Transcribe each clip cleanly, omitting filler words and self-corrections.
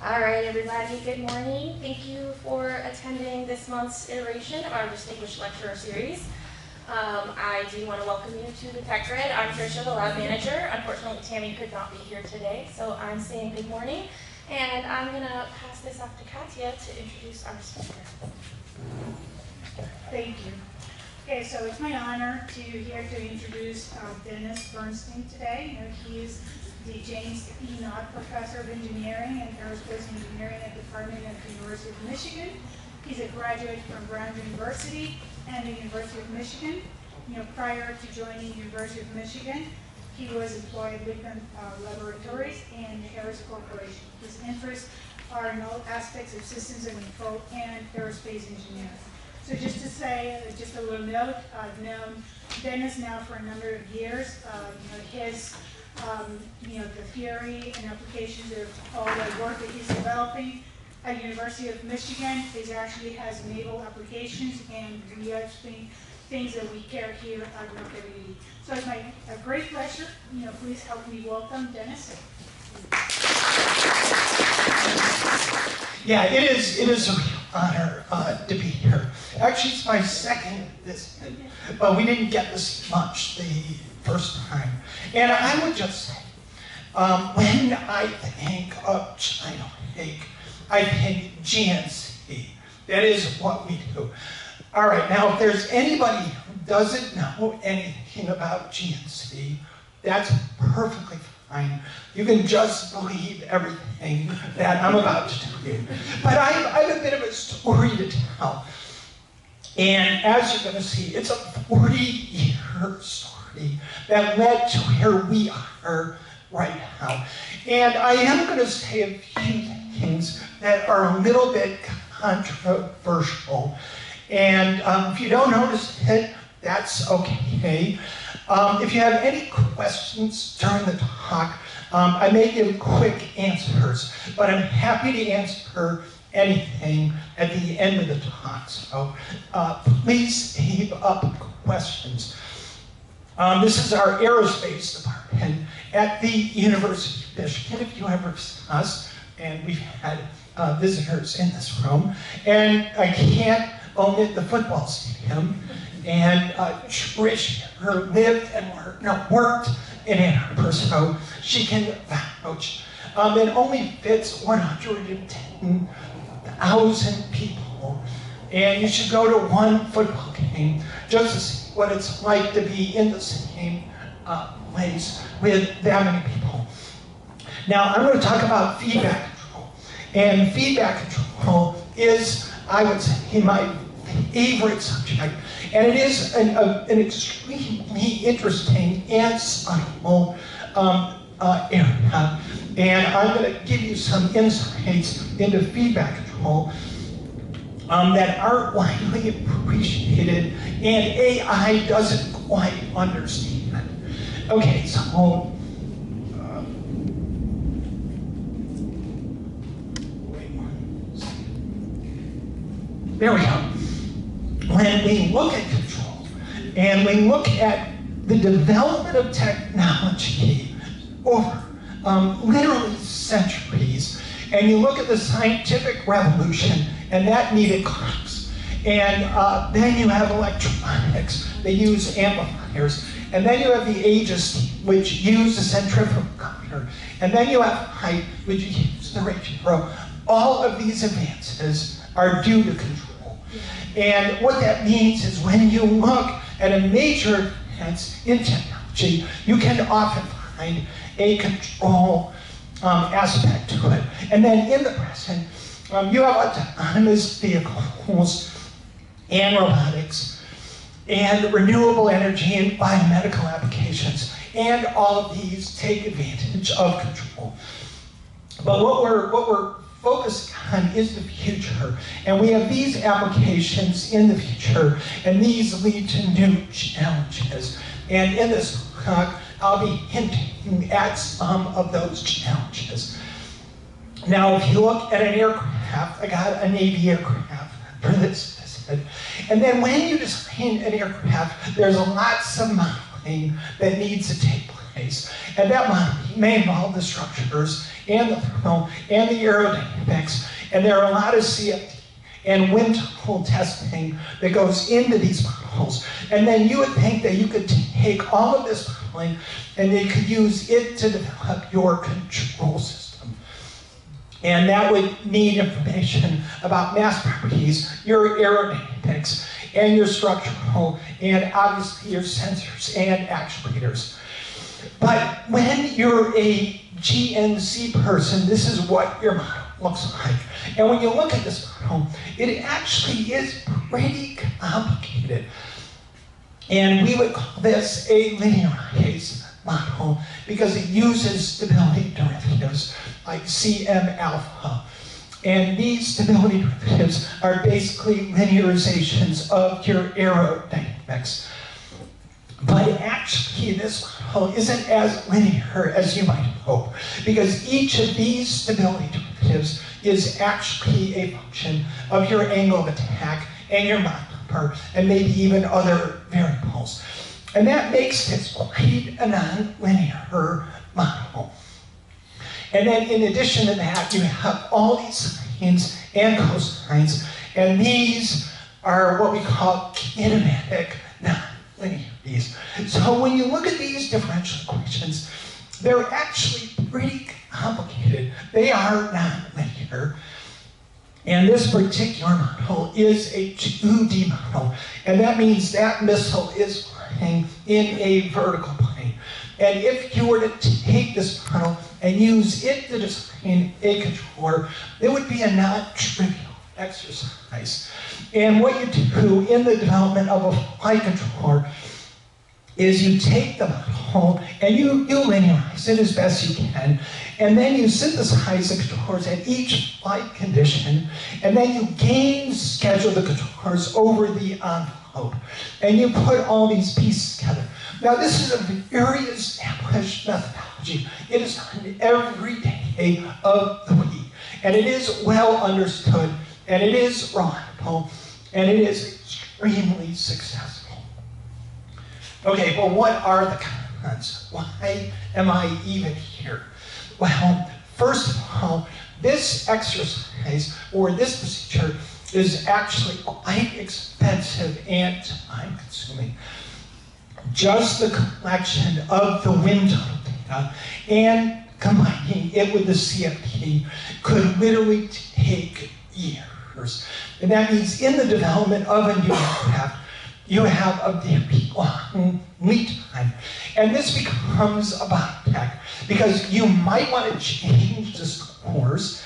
All right, everybody, good morning. Thank you for attending this month's iteration of our Distinguished Lecturer Series. I do want to welcome you to the Tech Grid. I'm Tricia, the lab manager. Unfortunately, Tammy could not be here today, so I'm saying good morning. And I'm going to pass this off to Katya to introduce our speaker. Thank you. Okay, so it's my honor to introduce Dennis Bernstein today. He's the James E. Knott Professor of Engineering and Aerospace Engineering at the Department at the University of Michigan. He's a graduate from Brown University and the University of Michigan. Prior to joining the University of Michigan, he was employed at Lincoln Laboratories and Harris Corporation. His interests are in all aspects of systems and control and aerospace engineering. So just to say, just a little note, I've known Dennis now for a number of years. The theory and applications of all the work that he's developing at University of Michigan actually has naval applications, and we actually things that we care here at Knott. So it's a great pleasure. Please help me welcome Dennis. Yeah, it is a real honor to be here. Actually, it's my second visit, but we didn't get this much the first time. And I would just say, when I think of China Lake, I think GNC. That is what we do. All right, now if there's anybody who doesn't know anything about GNC, that's perfectly fine. You can just believe everything that I'm about to tell you. But I have a bit of a story to tell. And as you're going to see, it's a 40-year story that led to where we are right now. And I am going to say a few things that are a little bit controversial. And if you don't notice it, that's okay. If you have any questions during the talk, I may give quick answers, but I'm happy to answer anything at the end of the talk. So please save up questions. This is our aerospace department at the University of Michigan, if you ever saw us, and we've had visitors in this room. And I can't omit the football stadium. And Trish lived and worked in Ann Arbor, so she can vouch. It only fits 110,000 people. And you should go to one football game just to see what it's like to be in the same place with that many people. Now, I'm going to talk about feedback control. And feedback control is, I would say, my favorite subject. And it is an extremely interesting and subtle area. And I'm going to give you some insights into feedback control that aren't widely appreciated and AI doesn't quite understand. Okay, so there we go. When we look at control and we look at the development of technology over literally centuries, and you look at the scientific revolution, and that needed clocks. And then you have electronics, they use amplifiers. And then you have the age of steam, which use the centrifugal. And then you have height, which uses the ratio. All of these advances are due to control. And what that means is when you look at a major advance in technology, you can often find a control aspect to it. And then in the present, you have autonomous vehicles and robotics and renewable energy and biomedical applications. And all of these take advantage of control. But what we're focused on is the future. And we have these applications in the future, and these lead to new challenges. And in this talk, I'll be hinting at some of those challenges. Now, if you look at an aircraft, I got a Navy aircraft for this visit. And then when you design an aircraft, there's lots of modeling that needs to take place. exercise. And that may involve the structures and the thermal and the aerodynamics. And there are a lot of CFD and wind tunnel testing that goes into these models. And then you would think that you could take all of this modeling and you could use it to develop your control system. And that would need information about mass properties, your aerodynamics, and your structural, and obviously your sensors and actuators. But when you're a GNC person, this is what your model looks like. And when you look at this model, it actually is pretty complicated. And we would call this a linearized model because it uses stability derivatives like Cm alpha. And these stability derivatives are basically linearizations of your aerodynamics. But actually, this model isn't as linear as you might hope, because each of these stability derivatives is actually a function of your angle of attack and your Mach number, and maybe even other variables. And that makes this quite a non-linear model. And then in addition to that, you have all these sines and cosines, and these are what we call kinematic nonlinearities. So when you look at these differential equations, they're actually pretty complicated. They are nonlinear. And this particular model is a 2D model, and that means that missile is flying in a vertical plane. And if you were to take this model and use it to design a controller, it would be a non-trivial exercise. And what you do in the development of a flight controller is you take the model and you linearize it as best you can, and then you synthesize the controllers at each flight condition, and then you gain schedule the controllers over the envelope, and you put all these pieces together. Now this is a very established methodology. It is done every day of the week, and it is well understood, and it is reliable, and it is extremely successful. Okay, well, what are the cons? Why am I even here? Well, first of all, this exercise, or this procedure, is actually quite expensive and time-consuming. Just the collection of the wind tunnel data and combining it with the CFD could literally take years. And that means in the development of a new aircraft, you have a very long lead time. And this becomes a bottleneck because you might want to change the scores,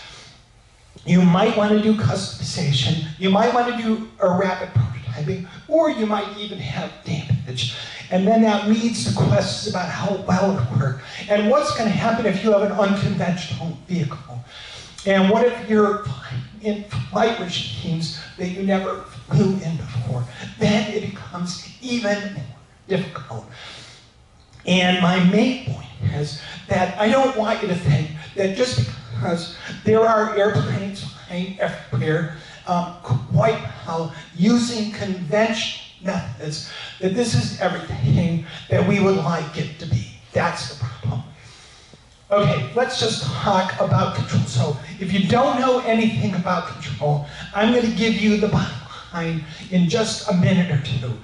you might want to do customization, you might want to do a rapid prototyping, or you might even have damage. And then that leads to questions about how well it works. And what's going to happen if you have an unconventional vehicle? And what if you're in flight regimes that you never flew in before? Then it becomes even more difficult. And my main point is that I don't want you to think that just because there are airplanes flying everywhere quite well using conventional methods, that this is everything that we would like it to be. That's the problem. Okay, let's just talk about control. So if you don't know anything about control, I'm going to give you the bottom line in just a minute or two.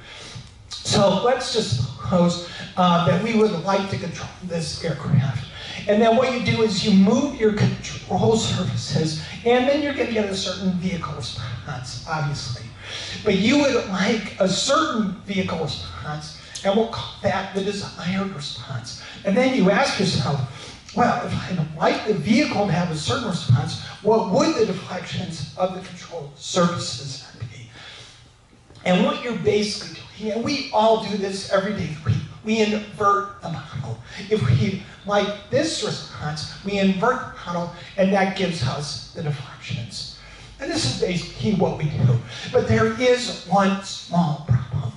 So let's just suppose that we would like to control this aircraft. And then what you do is you move your control surfaces, and then you're going to get a certain vehicle response, obviously. But you would like a certain vehicle response, and we'll call that the desired response. And then you ask yourself, well, if I'd like the vehicle to have a certain response, what would the deflections of the control surfaces be? And what you're basically doing, and we all do this every day, we invert the model. If we like this response, we invert the model, and that gives us the deflections. And this is basically what we do. But there is one small problem.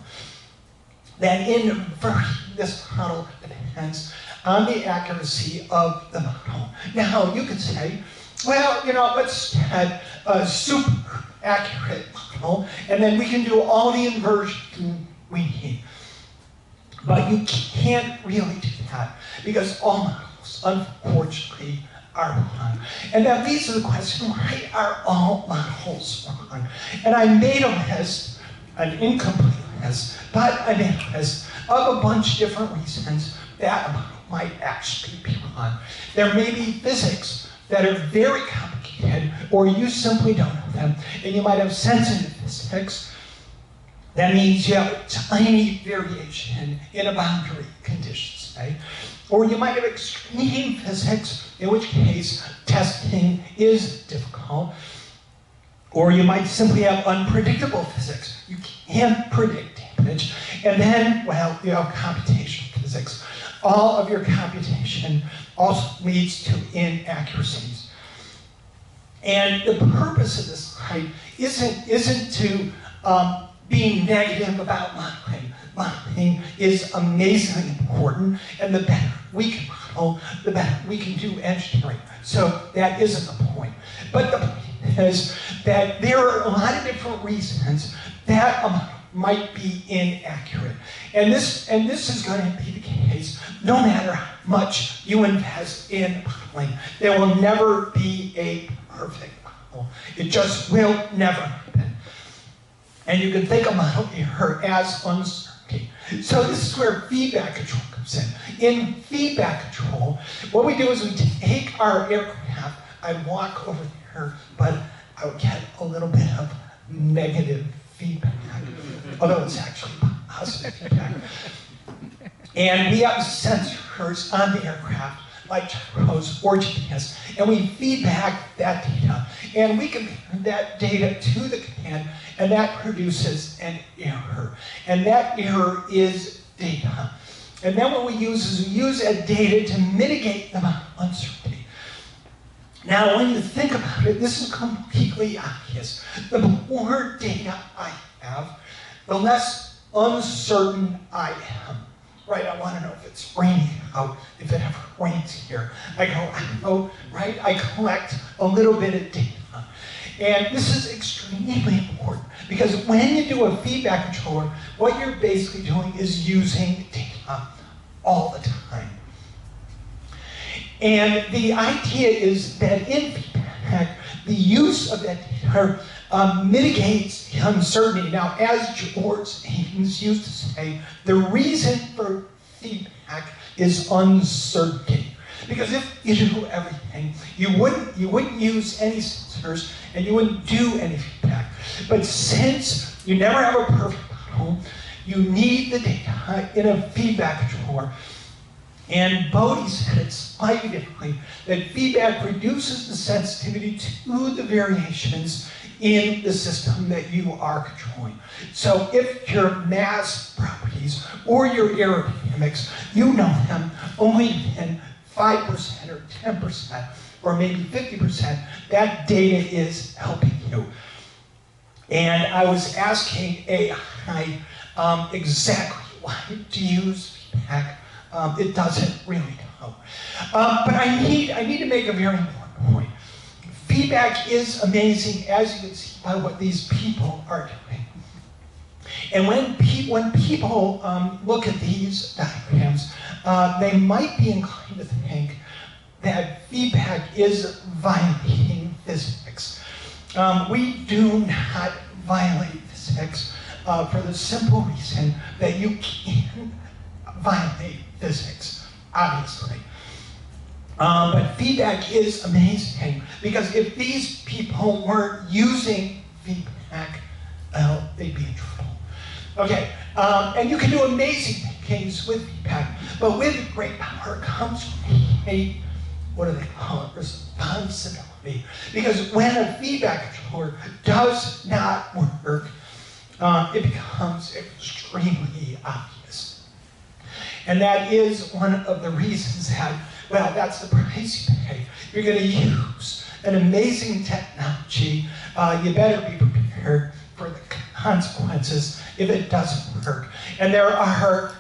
That inverting this model depends on the accuracy of the model. Now, you could say, well, let's get a super accurate model, and then we can do all the inversion we need. But you can't really do that because all models, unfortunately, are wrong. And that leads to the question, why are all models wrong? And I made a list, an incomplete list, but I made a list of a bunch of different reasons that a model might actually be wrong. There may be physics that are very complicated, or you simply don't know them, and you might have sensitive physics. That means you have a tiny variation in a boundary condition, say. Or you might have extreme physics, in which case testing is difficult. Or you might simply have unpredictable physics. You can't predict damage. And then, well, you have computational physics. All of your computation also leads to inaccuracies. And the purpose of this slide isn't to be negative about modeling. Modeling is amazingly important, and the better we can model, the better we can do engineering. So that isn't the point. But the point is that there are a lot of different reasons that a model might be inaccurate. And this is going to be the case no matter how much you invest in modeling. There will never be a perfect model. It just will never happen. And you can think of model error as uncertainty. So this is where feedback control comes in. In feedback control, what we do is we take our aircraft, I'd walk over there, but I would get a little bit of negative feedback, although it's actually positive feedback. And we have sensors on the aircraft, like gyros or GPS, and we feed back that data. And we compare that data to the command, and that produces an error. And that error is data. And then what we use is we use that data to mitigate the uncertainty. Now, when you think about it, this is completely obvious. The more data I have, the less uncertain I am. Right, I want to know if it's raining out, if it ever rains here. I go out, right? I collect a little bit of data. And this is extremely important because when you do a feedback controller, what you're basically doing is using data all the time. And the idea is that in feedback, the use of that data mitigates the uncertainty. Now, as George Haynes used to say, the reason for feedback is uncertainty. Because if you do everything, you wouldn't use any sensors and you wouldn't do any feedback. But since you never have a perfect model, you need the data in a feedback controller. And Bodie said it slightly differently, that feedback reduces the sensitivity to the variations in the system that you are controlling. So if your mass properties or your aerodynamics, you know them only in 5% or 10% or maybe 50%, that data is helping you. And I was asking AI exactly why to use feedback. It doesn't really know. But I need to make a very important point. Feedback is amazing, as you can see by what these people are doing. And when people look at these diagrams, they might be inclined to think that feedback is violating physics. We do not violate physics for the simple reason that you can't violate physics, obviously. But feedback is amazing because if these people weren't using feedback, well, they'd be in trouble. Okay, and you can do amazing things with feedback, but with great power comes great, what do they call it, responsibility. Because when a feedback controller does not work, it becomes extremely obvious. And that is one of the reasons that, well, that's the price you pay. You're going to use an amazing technology. You better be prepared for the consequences if it doesn't work. And there are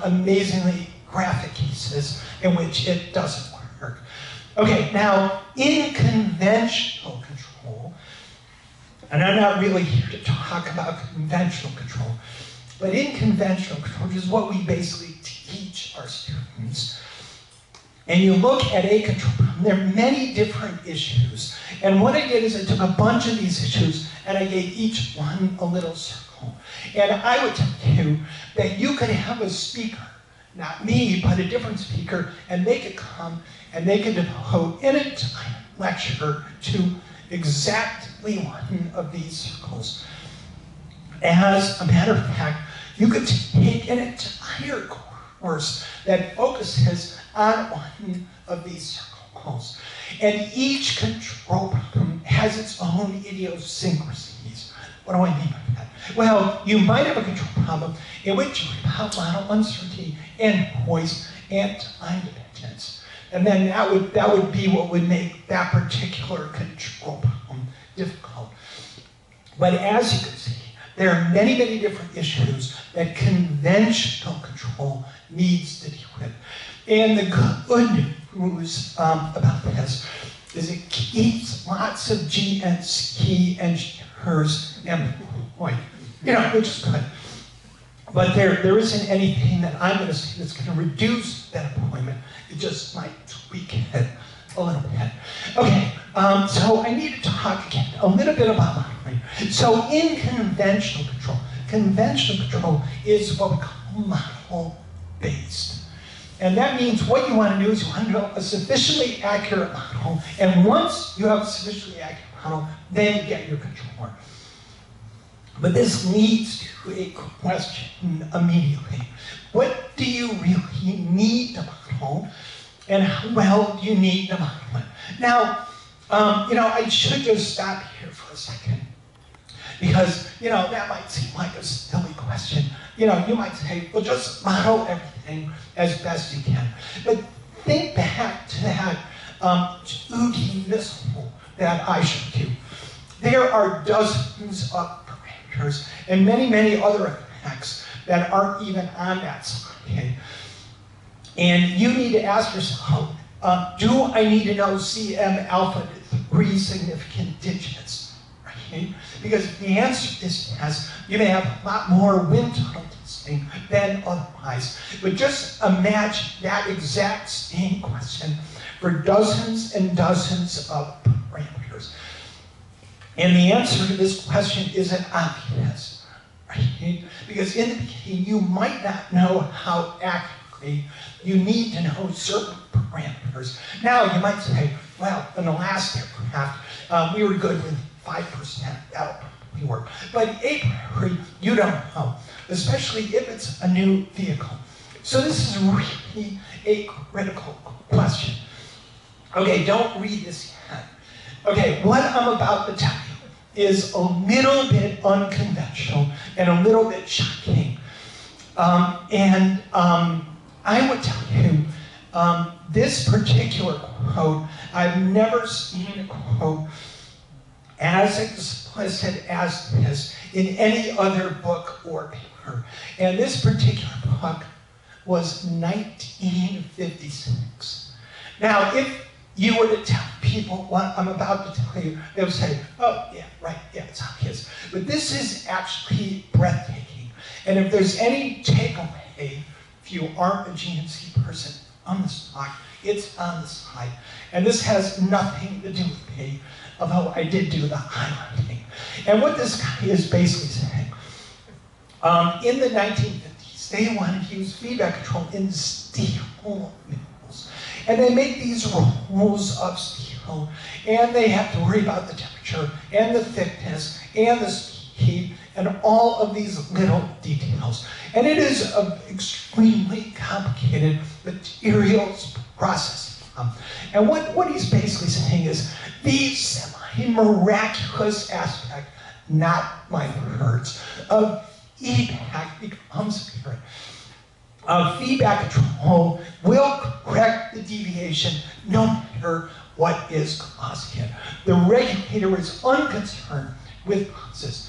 amazingly graphic cases in which it doesn't work. Okay, now in conventional control, and I'm not really here to talk about conventional control, but in conventional control, which is what we basically teach teach our students, and you look at a control problem, there are many different issues. And what I did is I took a bunch of these issues and I gave each one a little circle. And I would tell you that you could have a speaker, not me, but a different speaker, and they could come and they could devote an entire lecture to exactly one of these circles. As a matter of fact, you could take an entire course that focuses on one of these circles. And each control problem has its own idiosyncrasies. What do I mean by that? Well, you might have a control problem in which you have model uncertainty and poise and time dependence. And then that would be what would make that particular control problem difficult. But as you can see, there are many, many different issues that conventional control needs to deal with. And the good news about this is it keeps lots of GNC engineers employed, which is good. But there isn't anything that I'm going to say that's going to reduce that employment. It just might tweak it a little bit. Okay, so I need to talk again a little bit about modeling. So in conventional control is what we call model-based. And that means what you want to do is you want to build a sufficiently accurate model, and once you have a sufficiently accurate model, then you get your controller. But this leads to a question immediately. What do you really need to model, and how well do you need to model it? Now, I should just stop here for a second, because, that might seem like a silly question. You might say, well, just model everything as best you can. But think back to that 2D missile that I showed you. There are dozens of parameters and many, many other effects that aren't even on that slide. Okay? And you need to ask yourself, do I need to know CM alpha to 3 significant digits? Right? Because if the answer is yes, you may have a lot more wind tunnel testing than otherwise. But just imagine that exact same question for dozens and dozens of parameters. And the answer to this question isn't obvious, right? Because in the beginning, you might not know how accurately you need to know certain parameters. Now, you might say, well, in the last aircraft, we were good with 5%, that'll probably work. But a priori, you don't know, especially if it's a new vehicle. So this is really a critical question. Okay, don't read this yet. Okay, what I'm about to tell you is a little bit unconventional and a little bit shocking. I would tell you, this particular quote, I've never seen a quote as explicit as this in any other book or paper. And this particular book was 1956. Now, if you were to tell people what I'm about to tell you, they would say, oh, yeah, right, yeah, it's obvious. But this is actually breathtaking. And if there's any takeaway, if you aren't a GNC person on the slide, it's on the slide. And this has nothing to do with me, although I did do the highlighting. And what this guy is basically saying, in the 1950s, they wanted to use feedback control in steel mills. And they make these rolls of steel, and they have to worry about the temperature, and the thickness, and the speed, and all of these little details. And it is an extremely complicated materials process. And what he's basically saying is the semi-miraculous aspect, not my words, of feedback becomes apparent. Feedback control will correct the deviation no matter what is causing it. The regulator is unconcerned with causes.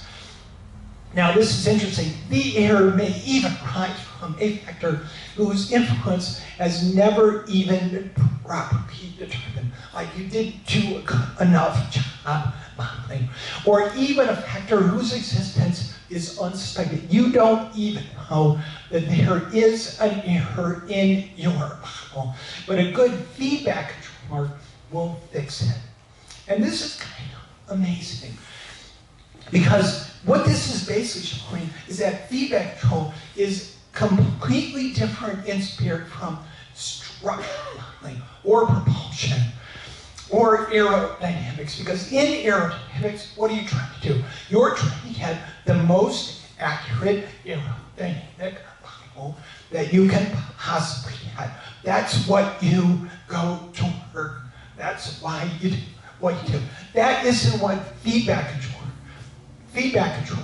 Now, this is interesting. The error may even arise from a factor whose influence has never even been properly determined, like you didn't do a good enough job modeling, or even a factor whose existence is unsuspected. You don't even know that there is an error in your model, but a good feedback controller will fix it. And this is kind of amazing, because what this is basically showing is that feedback control is completely different in spirit from structural modeling or propulsion or aerodynamics, because in aerodynamics, what are you trying to do? You're trying to get the most accurate aerodynamic model that you can possibly get. That's what you go to work. That's why you do what you do. That isn't what feedback control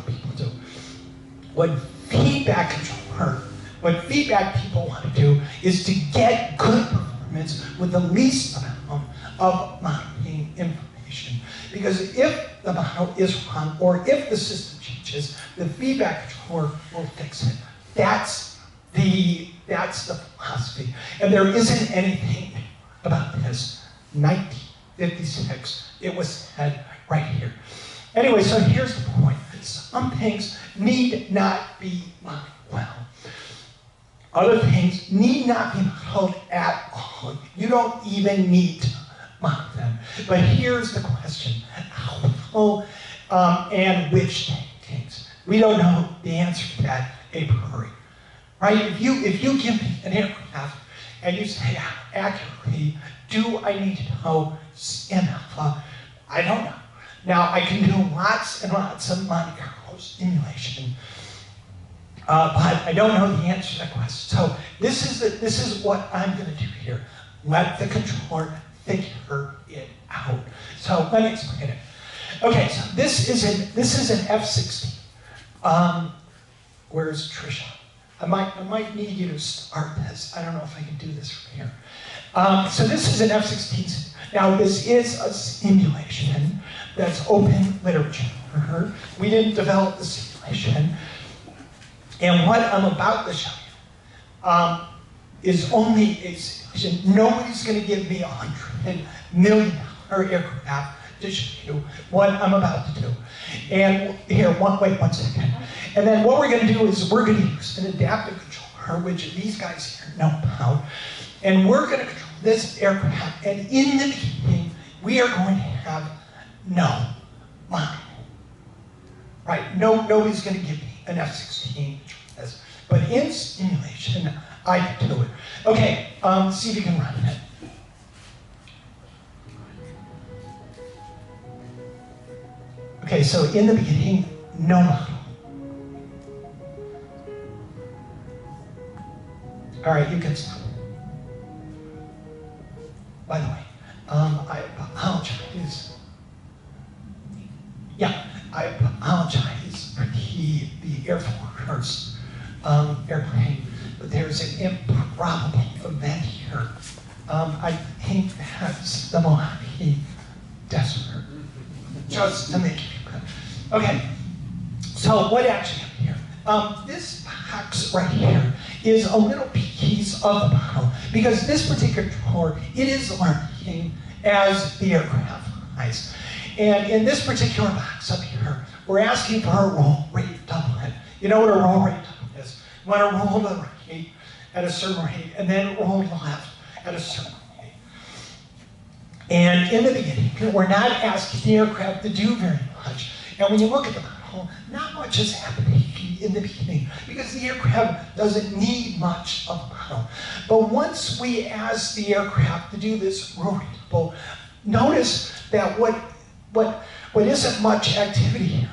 people do. What feedback people want to do is to get good performance with the least amount of modeling information. Because if the model is wrong, or if the system changes, the feedback controller will fix it. That's the philosophy. And there isn't anything about this. 1956, it was said right here. Anyway, so here's the point. Some things need not be modeled well. Other things need not be modeled at all. You don't even need to model them. But here's the question: how and which things? We don't know the answer to that a priori, right? If you give me an aircraft and you say, how accurately do I need to know spin alpha? I don't know. Now, I can do lots and lots of Monte Carlo simulation, but I don't know the answer to that question. So this is what I'm going to do here. Let the controller figure it out. So let me explain it. Okay, so this is an F-16. Where's Trisha? I might need you to start this. I don't know if I can do this from here. So this is an F-16. Now this is a simulation that's open literature. We didn't develop the simulation. And what I'm about to show you is only a simulation. Nobody's going to give me $100 million aircraft to show you what I'm about to do. And here, wait one second. And then what we're going to do is we're going to use an adaptive controller, which these guys here know about. And we're going to control this aircraft. And in the beginning, we are going to have no model. Right? Nobody's going to give me an F-16 to this. But in simulation, I can do it. Okay, see if you can run it. Okay, so in the beginning, no model. All right, you can stop. By the way, I apologize. Yeah, I apologize for the Air Force airplane, but there's an improbable event here. I think that's the Mojave Desert. Just to make it good. Okay, so what actually happened here? This box right here is a little piece of the model, because this particular controller, it is learning as the aircraft flies. And in this particular box up here, we're asking for a roll rate doublet. You know what a roll rate doublet is? You want to roll to the right at a certain rate, and then roll to the left at a certain rate. And in the beginning, we're not asking the aircraft to do very much. And when you look at the model, not much is happening in the beginning, because the aircraft doesn't need much of a model. But once we ask the aircraft to do this roll rate, notice that what isn't much activity here,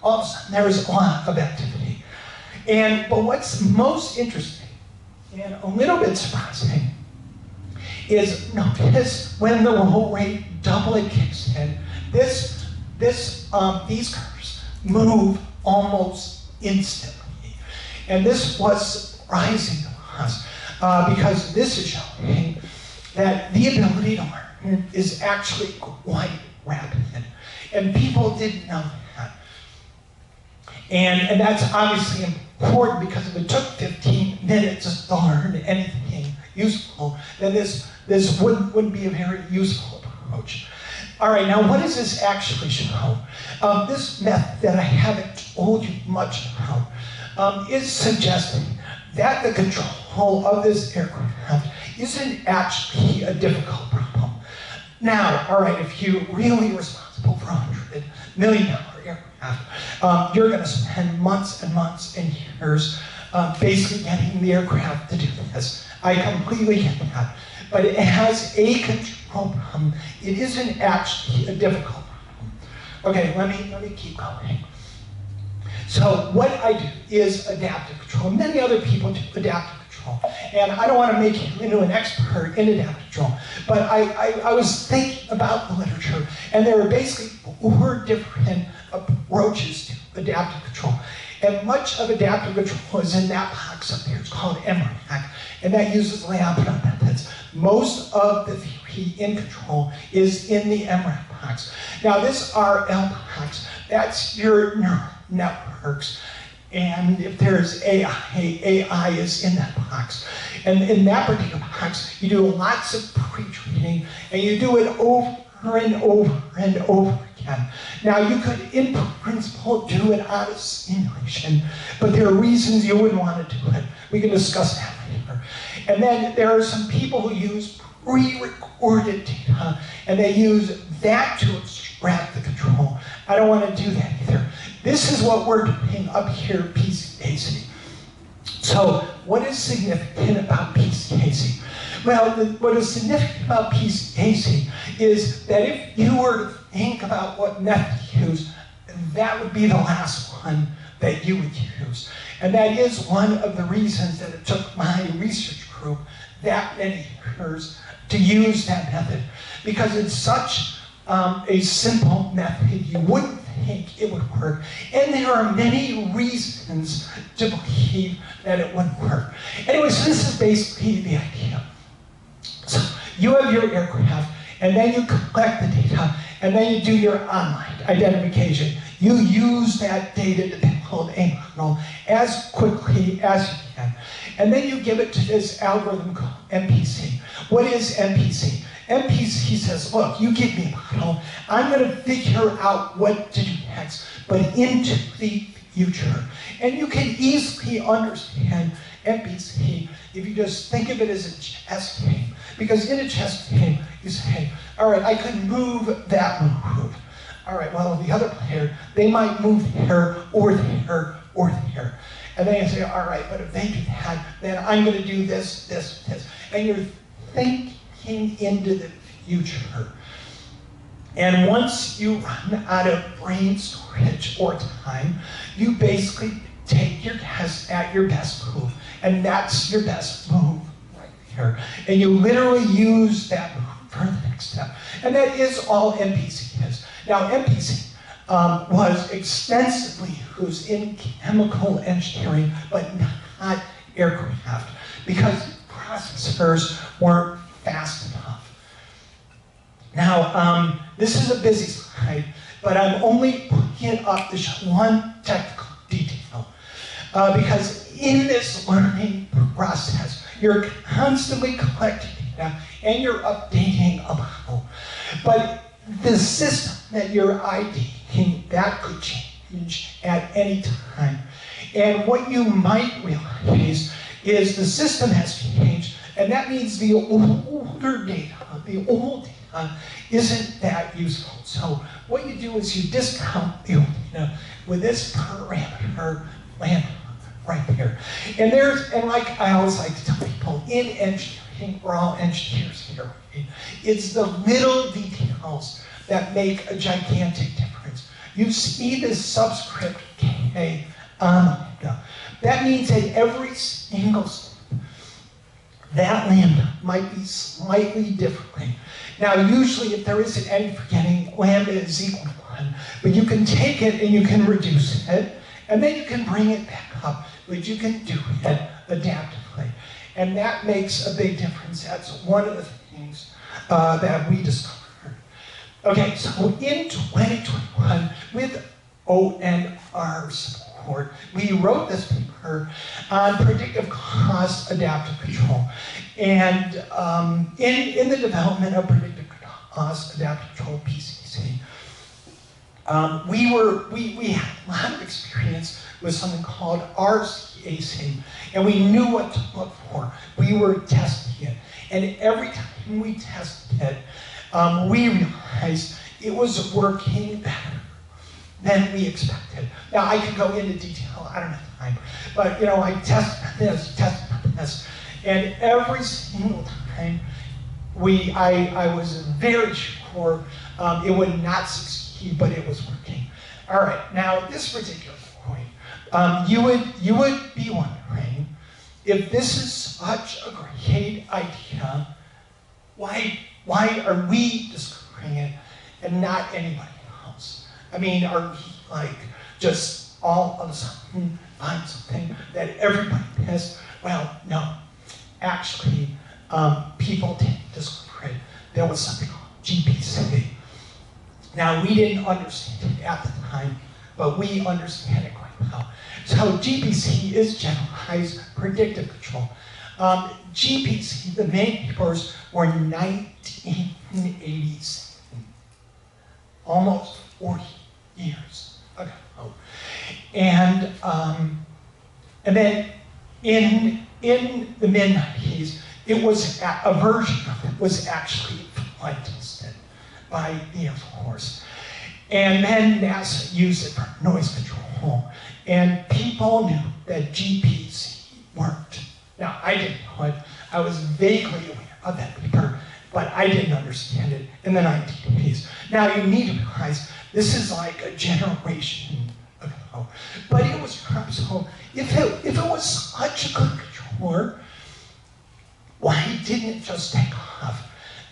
all of a sudden there is a lot of activity. But what's most interesting and a little bit surprising is notice when the roll rate doublet kicks in, these curves move almost instantly. And this was surprising to us because this is showing that the ability to learn is actually quite rapid. And people didn't know that. And that's obviously important, because if it took 15 minutes to learn anything useful, then this wouldn't be a very useful approach. All right, now what does this actually show? This method that I haven't told you much about is suggesting that the control of this aircraft isn't actually a difficult problem. Now, all right, if you're really responsible for $100 million aircraft, you're going to spend months and months and years basically getting the aircraft to do this. I completely get that. But as a control problem, it isn't actually a difficult problem. Okay, let me keep going. So what I do is adaptive control. Many other people do adaptive control. And I don't want to make you into an expert in adaptive control, but I was thinking about the literature, and there are basically 4 different approaches to adaptive control. And much of adaptive control is in that box up here. It's called MRAC, and that uses Lyapunov methods. Most of the theory in control is in the MRAC box. Now this RL box, that's your neural networks. And if there's AI is in that box. And in that particular box, you do lots of pre-training, and you do it over and over and over again. Now you could, in principle, do it out of simulation, but there are reasons you wouldn't want to do it. We can discuss that later. And then there are some people who use pre-recorded data, and they use that to extract the control. I don't want to do that either. This is what we're doing up here, PCAC. So what is significant about PCAC? Well, what is significant about PCAC is that if you were to think about what method to use, that would be the last one that you would use. And that is one of the reasons that it took my research group that many years to use that method. Because it's such a simple method, you wouldn't think it would work. And there are many reasons to believe that it wouldn't work. Anyway, so this is basically the idea. So you have your aircraft, and then you collect the data, and then you do your online identification. You use that data to build a model as quickly as you can. And then you give it to this algorithm called MPC. What is MPC? MPC says, look, you give me a model, I'm going to figure out what to do next, but into the future. And you can easily understand MPC if you just think of it as a chess game. Because in a chess game, you say, all right, I could move that move. All right, well, the other player, they might move there, or there, or there. And then you say, all right, but if they do that, then I'm going to do this, this, this. And you're thinking into the future. And once you run out of brain storage or time, you basically take your guess at your best move. And that's your best move right here. And you literally use that move for the next step. And that is all MPC is. Now, MPC was extensively used in chemical engineering, but not aircraft, because processors weren't fast enough. Now, this is a busy slide, but I'm only putting it up to show one technical detail. Because in this learning process, you're constantly collecting data and you're updating a model. But the system that you're IDing, that could change at any time. And what you might realize is the system has changed, and that means the older data, the old data, isn't that useful. So what you do is you discount the old data with this parameter lambda right here. And like I always like to tell people, in engineering, we're all engineers here, right? It's the little details that make a gigantic difference. You see this subscript K on lambda. That means that every single step, that lambda might be slightly differently. Now, usually, if there isn't any forgetting, lambda is equal to 1. But you can take it and you can reduce it, and then you can bring it back up, but you can do it adaptively. And that makes a big difference. That's one of the things that we discovered. Okay, so in 2021, with ONR support, we wrote this paper on predictive cost adaptive control. And in the development of predictive us adaptive control PCC. We had a lot of experience with something called RCAC, and we knew what to look for. We were testing it, and every time we tested it, we realized it was working better than we expected. Now, I could go into detail, I don't have time, but I tested this, and every single time I was very sure it would not succeed, but it was working. All right, now at this particular point, you would be wondering, if this is such a great idea, why are we discovering it and not anybody else? I mean, are we like just all of a sudden find something that everybody has? Well, no. Actually, people didn't discover it. There was something called GPC. Now, we didn't understand it at the time, but we understand it quite well. So GPC is generalized predictive control. GPC, the main papers were 1987, almost 40 years ago. And then in the mid-90s, it was a version of it was actually flight tested by the Air Force. And then NASA used it for noise control. And people knew that GPC worked. Now, I didn't know it. I was vaguely aware of that paper, but I didn't understand it in the 1980s. Now, you need to realize this is like a generation ago. But it was so if it was such a good controller, why didn't it just take off?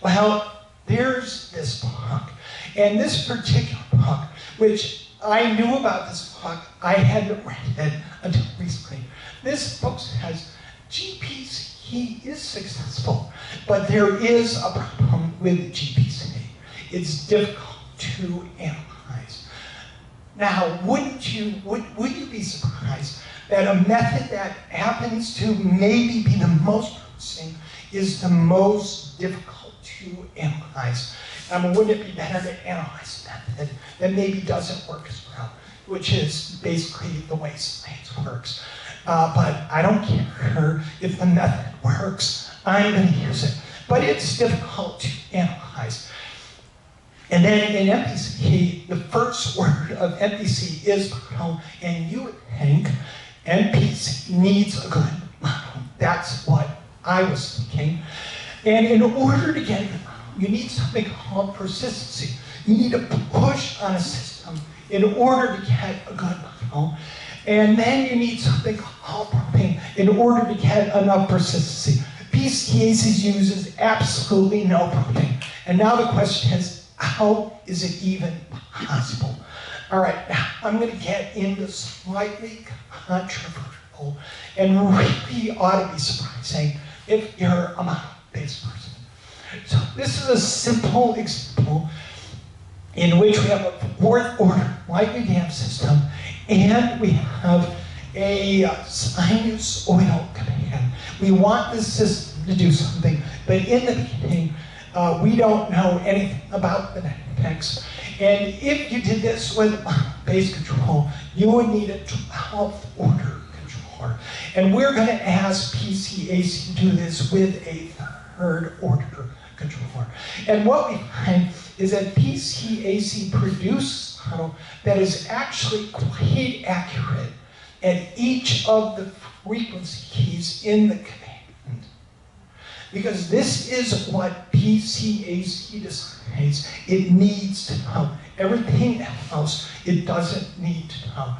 Well, there's this book. And this particular book, which I knew about this book, I hadn't read it until recently. This book says GPC is successful, but there is a problem with GPC. It's difficult to analyze. Now, would you be surprised that a method that happens to maybe be the most promising is the most difficult to analyze? Wouldn't it be better to analyze a method that maybe doesn't work as well, which is basically the way science works. But I don't care if the method works, I'm going to use it. But it's difficult to analyze. And then in MPC, the first word of MPC is model, and you would think MPC needs a good model. That's what I was thinking. And in order to get a good model, you need something called persistency. You need to push on a system in order to get a good model. And then you need something called propane in order to get enough persistency. PCAC uses absolutely no propane. And now the question is, how is it even possible? All right, now I'm going to get into slightly controversial and really ought to be surprising if you're a model-based person. So this is a simple example in which we have a fourth order lightly damped system, and we have a sinusoidal command. We want this system to do something, but in the beginning, we don't know anything about the dynamics. And if you did this with base control, you would need a 12th order controller. And we're going to ask PCAC to do this with a third order controller. And what we find is that PCAC produces a model that is actually quite accurate at each of the frequencies in the command. Because this is what PCAC decides it needs to know. Everything else it doesn't need to know.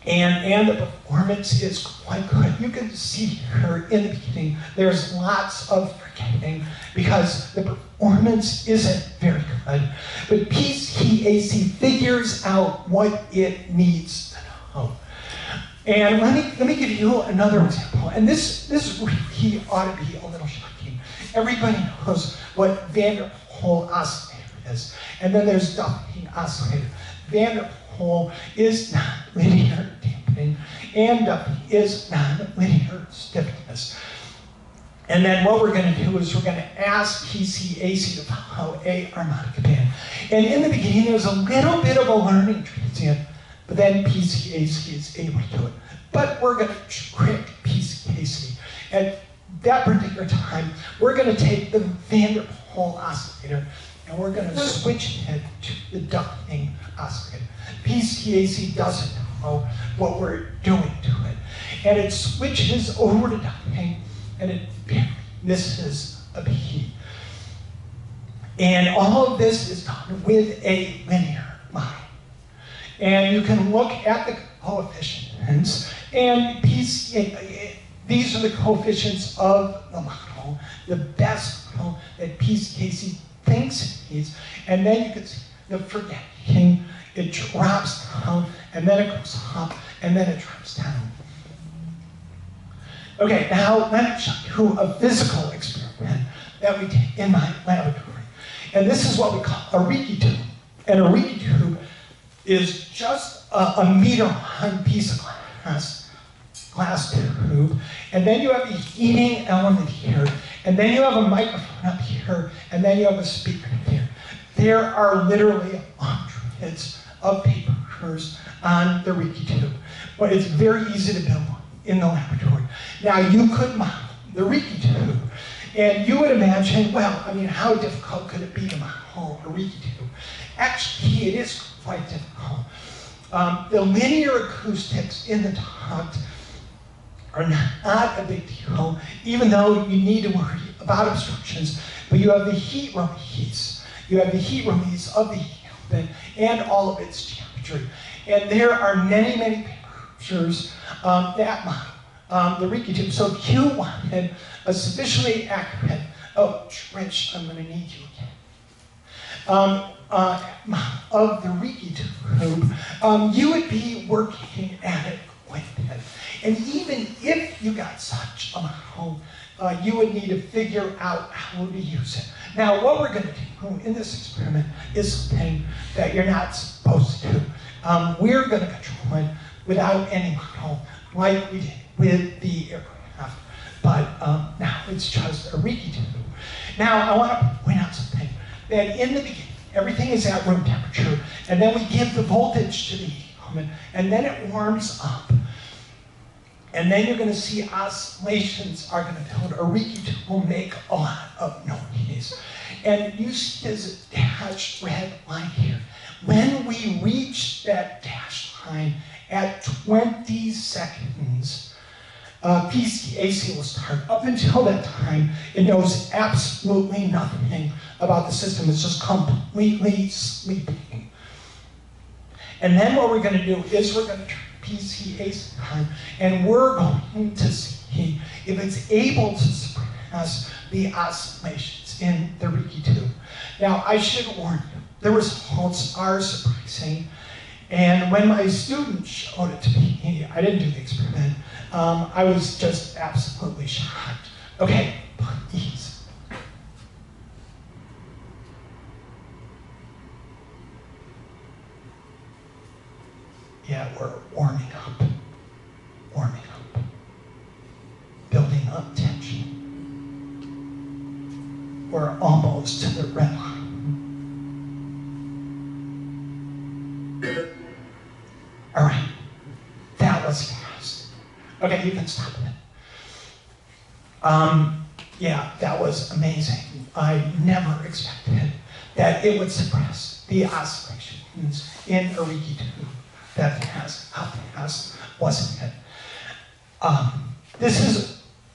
And the performance is quite good. You can see here in the beginning, there's lots of forgetting because the performance isn't very good. But PCAC figures out what it needs to know. And let me give you another example. And this really ought to be a little shocking. Everybody knows what van der Waals oscillator is. And then there's doubling oscillator. Van der Waals is non-linear damping, and is non-linear stiffness. And then what we're going to do is we're going to ask PCAC to follow a harmonic band. And in the beginning, there's a little bit of a learning transient, but then PCAC is able to do it. But we're going to trick PCAC. At that particular time, we're going to take the Vanderpool oscillator and we're going to switch it to the ducking oscillator. PCAC doesn't know what we're doing to it. And it switches over to ducking and it misses a P. And all of this is done with a linear model. And you can look at the coefficients, and these are the coefficients of the model, the best model that PCAC thinks it needs. And then you can see the forgetting, it drops down, and then it goes up, and then it drops down. Okay, now let me show you a physical experiment that we did in my laboratory. And this is what we call a Ricci tube. And a Ricci tube is just a meter-long piece of glass tube. And then you have a heating element here. And then you have a microphone up here. And then you have a speaker here. There are literally hundreds of papers on the Ricci tube. But it's very easy to build one in the laboratory. Now, you could model the Ricci tube. And you would imagine, well, I mean, how difficult could it be to model a Ricci tube? Actually, it is quite difficult. The linear acoustics in the duct are not a big deal, even though you need to worry about obstructions. But you have the heat release. You have the heat release of the heat element and all of its geometry. And there are many, many pictures that model the Ricci tube. So if you wanted a sufficiently accurate, oh, Rich, I'm going to need you again, of the Ricci tube, you would be working at it quite a bit. And even if you got such a model, you would need to figure out how to use it. Now, what we're going to do in this experiment is something that you're not supposed to do. We're going to control it without any model, like we did with the aircraft. But now it's just a Ricci tube. Now, I want to point out something, that in the beginning, everything is at room temperature, and then we give the voltage to the heat element, and then it warms up. And then you're going to see oscillations are going to build. A Ricci tube will make a lot of noise. And you see this dashed red line here. When we reach that dashed line at 20 seconds, PCAC will start. Up until that time, it knows absolutely nothing about the system. It's just completely sleeping. And then what we're going to do is we're going to turn PCAC on, and we're going to see if it's able to suppress the oscillations in the Ricci tube. Now, I should warn you, the results are surprising. And when my student showed it to me, I didn't do the experiment, I was just absolutely shocked. Okay, please. Yeah, we're warming up, building up tension. We're almost to the red line. All right, that was fast. Okay, you can stop it. Yeah, that was amazing. I never expected that it would suppress the oscillations in a Ricci tube. That fast, how fast wasn't it?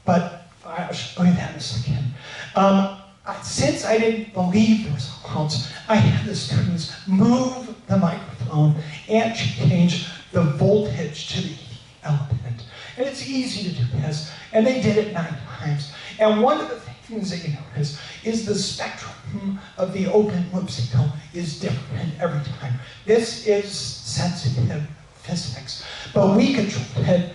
But I'll show you that in a second. Since I didn't believe the results, I had the students move the microphone and change the voltage to the heat element. And it's easy to do this, and they did it 9 times. And one of the things that you notice is the spectrum of the open loop signal is different every time. This is sensitive physics, but we controlled it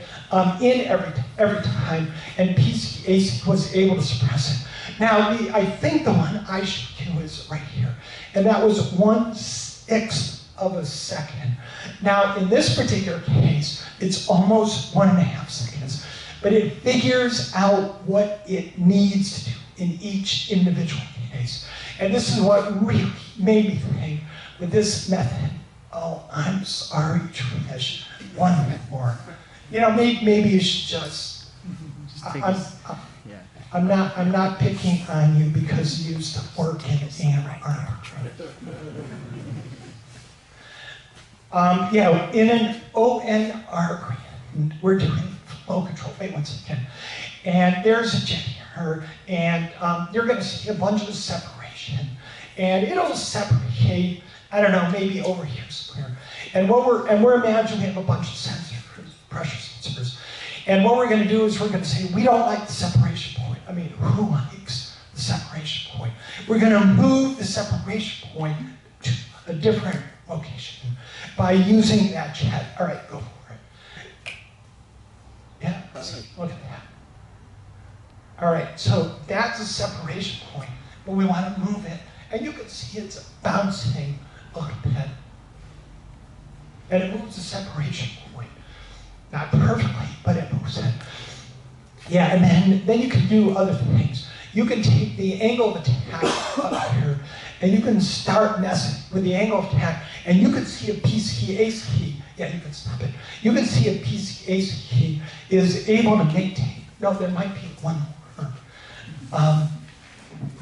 in every time, and PCAC was able to suppress it. Now, I think the one I showed you is right here, and that was 1/6 of a second. Now, in this particular case, it's almost 1.5 seconds, but it figures out what it needs to do in each individual case. And this is what really made me think with this method. Oh, I'm sorry, Trish, one more. You know, maybe you should just I'm not picking on you because you used to work in Ann Arbor. Yeah, in an ONR grant, we're doing flow control. Wait one second. And there's a jet here, and you're going to see a bunch of separation. And it'll separate, I don't know, maybe over here somewhere. And we're imagining we have a bunch of sensors, pressure sensors. And what we're going to do is we're going to say, we don't like the separation point. I mean, who likes the separation point? We're going to move the separation point to a different location by using that jet. All right, go for it. Yeah, look at that. All right, so that's a separation point, but we want to move it. And you can see it's bouncing a little bit. And it moves the separation point. Not perfectly, but it moves it. Yeah, and then you can do other things. You can take the angle of attack up here, and you can start messing with the angle of attack, and you can see a PCAC. Yeah, you can stop it. You can see a PCAC is able to maintain. No, there might be one more.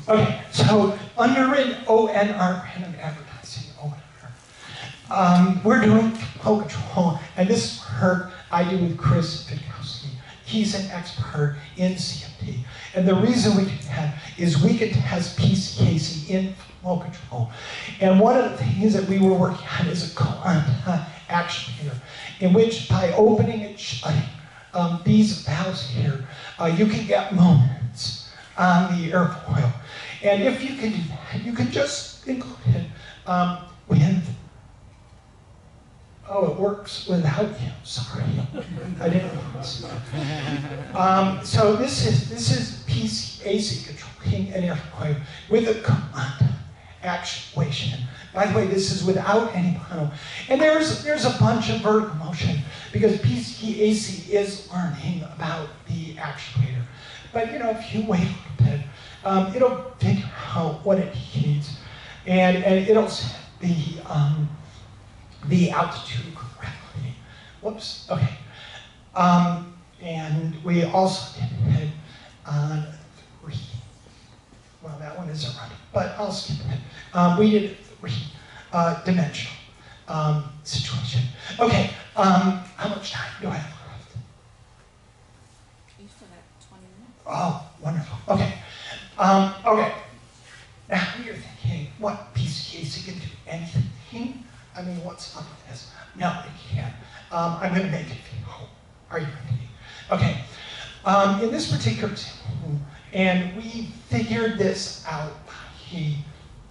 Okay, so under an ONR, random advertising, ONR, we're doing flow control, and this work I do with Chris Witkowski. He's an expert in CFD. And the reason we do that is we can test PCAC in flow control. And one of the things that we were working on is a quanta actuator, in which by opening and shutting these valves here, you can get moments on the airfoil. And if you can do that, you can just include it with, oh, it works without you. Sorry, I didn't realize. So this is PCAC controlling an airfoil with a quanta actuation. By the way, this is without any panel. And there's a bunch of vertical motion because PCAC is learning about the actuator. But you know, if you wait a little bit, it'll figure out what it needs, and it'll set the altitude correctly. Whoops. Okay. And we also did it on 3. Well, that one isn't running, but I'll skip it. We did a 3-dimensional situation. Okay. How much time do I have left? You still got 20 minutes. Oh, wonderful. Okay. Okay. Now you're thinking, what, PCAC can do anything? I mean, what's up with this? No, it can't. I'm going to make it feel. Are you ready? Okay. In this particular example, and we figured this out by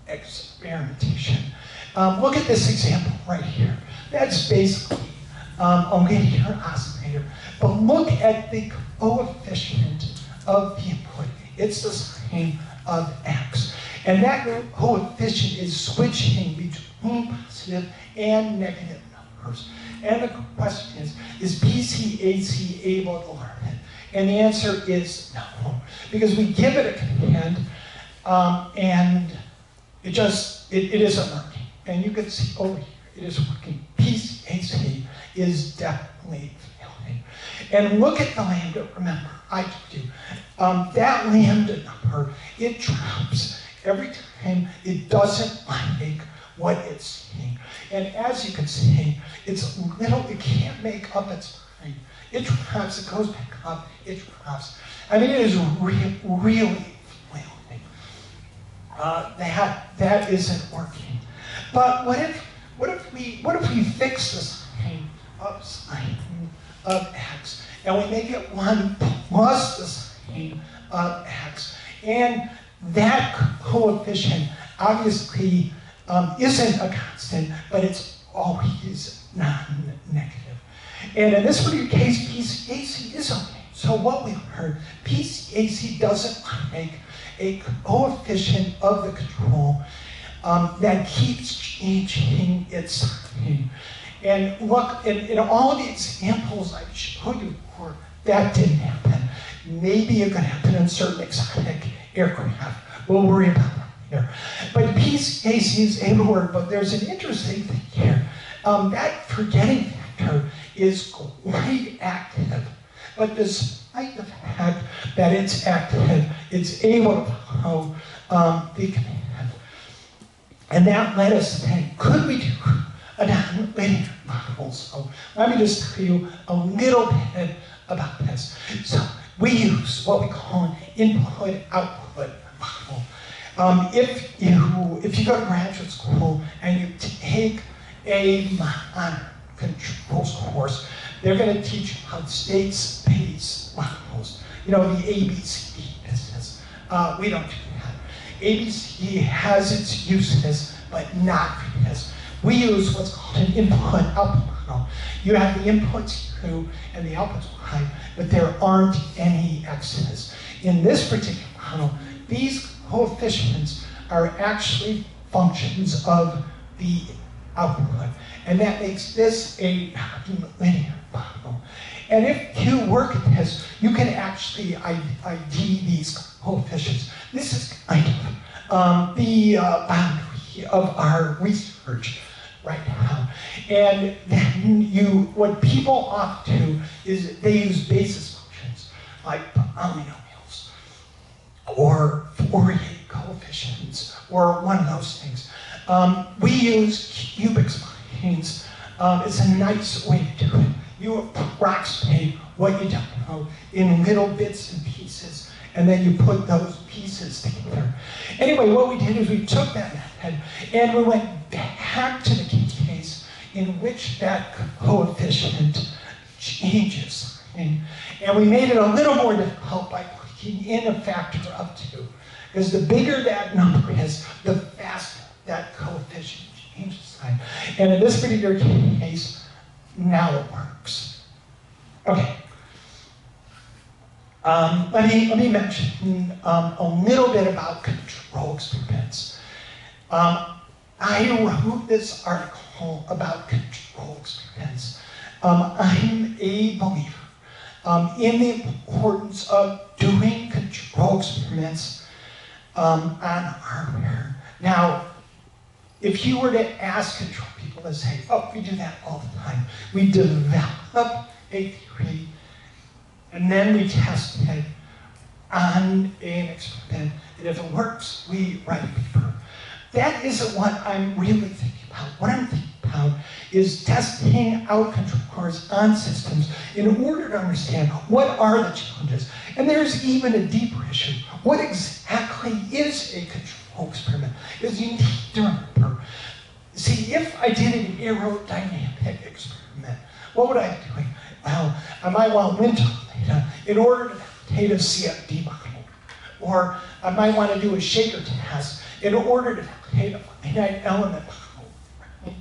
experimentation. Look at this example right here. That's basically a linear oscillator. But look at the coefficient of the input. It's the sine of x. And that coefficient is switching between positive and negative numbers. And the question is PCAC able to learn it? And the answer is no. Because we give it a command, and it isn't working. And you can see over here, it is working. PCAC is definitely failing. And look at the lambda. Remember, I told you, that lambda number, it drops every time it doesn't like what it's seeing. And as you can see, it's little, it can't make up its mind. It drops, it goes back up, it drops. I mean, it is really flailing. That isn't working. But what if we fix the sign of x, and we make it 1 plus the sign of x, and that coefficient obviously isn't a constant, but it's always non-negative. And in this particular case, PCAC is okay. So what we learned, PCAC doesn't like a coefficient of the control that keeps changing its sign. And look, in all the examples I've showed you before, That didn't happen. Maybe it could happen in certain exotic aircraft. We'll worry about that later. But PCAC is able to work, but there's an interesting thing here. That forgetting factor is quite active. But despite the fact that it's active, it's able to follow the command. And that led us to think, could we do a non-linear model? So let me just tell you a little bit about this. So we use what we call an input-output model. If you go to graduate school and you take a modern controls course, they're going to teach you about state space models. You know, the ABCD business. We don't do that. ABC has its uses, but not for this. We use what's called an input-output model. You have the inputs U and the outputs Y, but there aren't any X's. In this particular model, these coefficients are actually functions of the output, and that makes this a linear model. And if you work at this, you can actually ID these coefficients. This is kind of the boundary of our research right now. And then what people often do is they use basis functions like polynomials or Fourier coefficients or one of those things. We use cubic splines. It's a nice way to do it. You approximate what you don't know in little bits and pieces, and then you put those pieces together. Anyway, what we did is we took that method and we went back to the case in which that coefficient changes. And we made it a little more difficult by putting in a factor of 2. Because the bigger that number is, the faster that coefficient changes sign. And in this particular case, now it works. Okay. Let me mention a little bit about control experiments. I wrote this article about control experiments. I'm a believer in the importance of doing control experiments on hardware. Now, if you were to ask control people to say, oh, we do that all the time. We develop a theory, and then we test it on an experiment, and if it works, we write a paper. That isn't what I'm really thinking about. What I'm thinking about is testing out controllers on systems in order to understand what are the challenges. And there's even a deeper issue. What exactly is a control experiment? Because you need to remember, see, if I did an aerodynamic experiment, what would I be doing? Well, I might want wind tunnel data in order to validate a CFD model. Or I might want to do a shaker test in order to validate a finite element model. Right?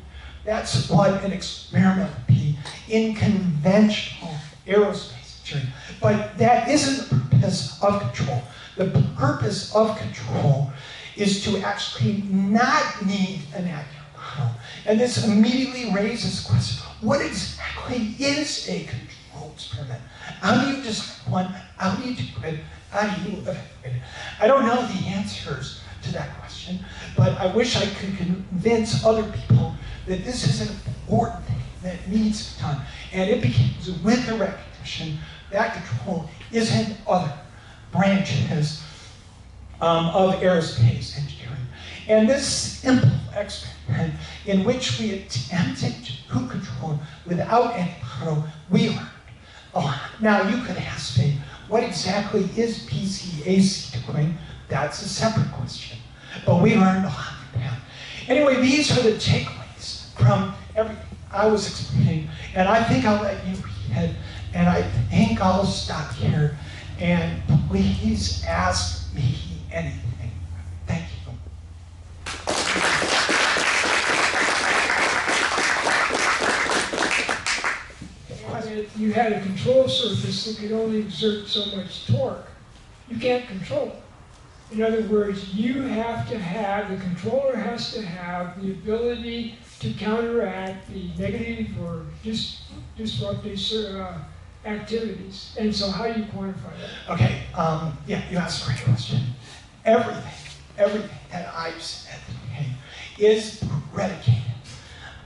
That's what an experiment would be in conventional aerospace engineering. But that isn't the purpose of control. The purpose of control is to actually not need an accurate model. And this immediately raises the question, what exactly is a control experiment? How do you design one? How do you do it? How do you evaluate it? I don't know the answers to that question, but I wish I could convince other people that this is an important thing that needs to be done. And it begins with the recognition that control is in other branches of aerospace engineering. And this simple experiment in which we attempted to do control without any model, we learned a lot. Now you could ask me, what exactly is PCAC doing? That's a separate question. But we learned a lot from that. Anyway, these are the takeaways from everything I was explaining. And I think I'll let you read it. And I think I'll stop here. And please ask me anything. Thank you. You had a control surface that could only exert so much torque. You can't control it. In other words, you have to have, the controller has to have the ability to counteract the negative or disruptive activities. And so how do you quantify that? Okay, yeah, you asked a great question. Everything that I've said today is predicated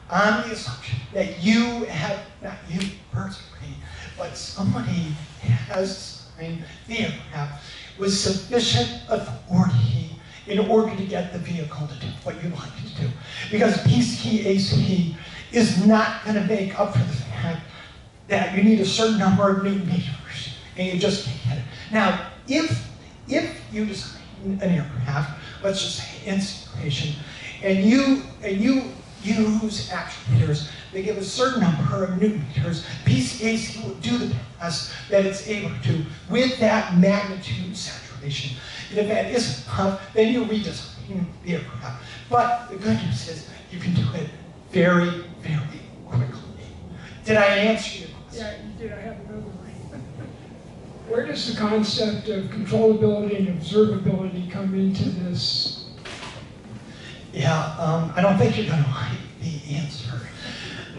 on the assumption that you have, not you personally, but somebody has designed the aircraft with sufficient authority in order to get the vehicle to do what you like it to do. Because PCAC is not going to make up for the fact that you need a certain number of Newton meters, and you just can't get it. Now, if you design an aircraft, let's just say in simulation, and you use actuators that give a certain number of Newton meters, PCAC will do the best that it's able to with that magnitude saturation. And if that isn't enough, then you redesign the aircraft. But the good news is you can do it very, very quickly. Did I answer your question? Yeah, you did. I have another one. Where does the concept of controllability and observability come into this? Yeah, I don't think you're going to like the answer.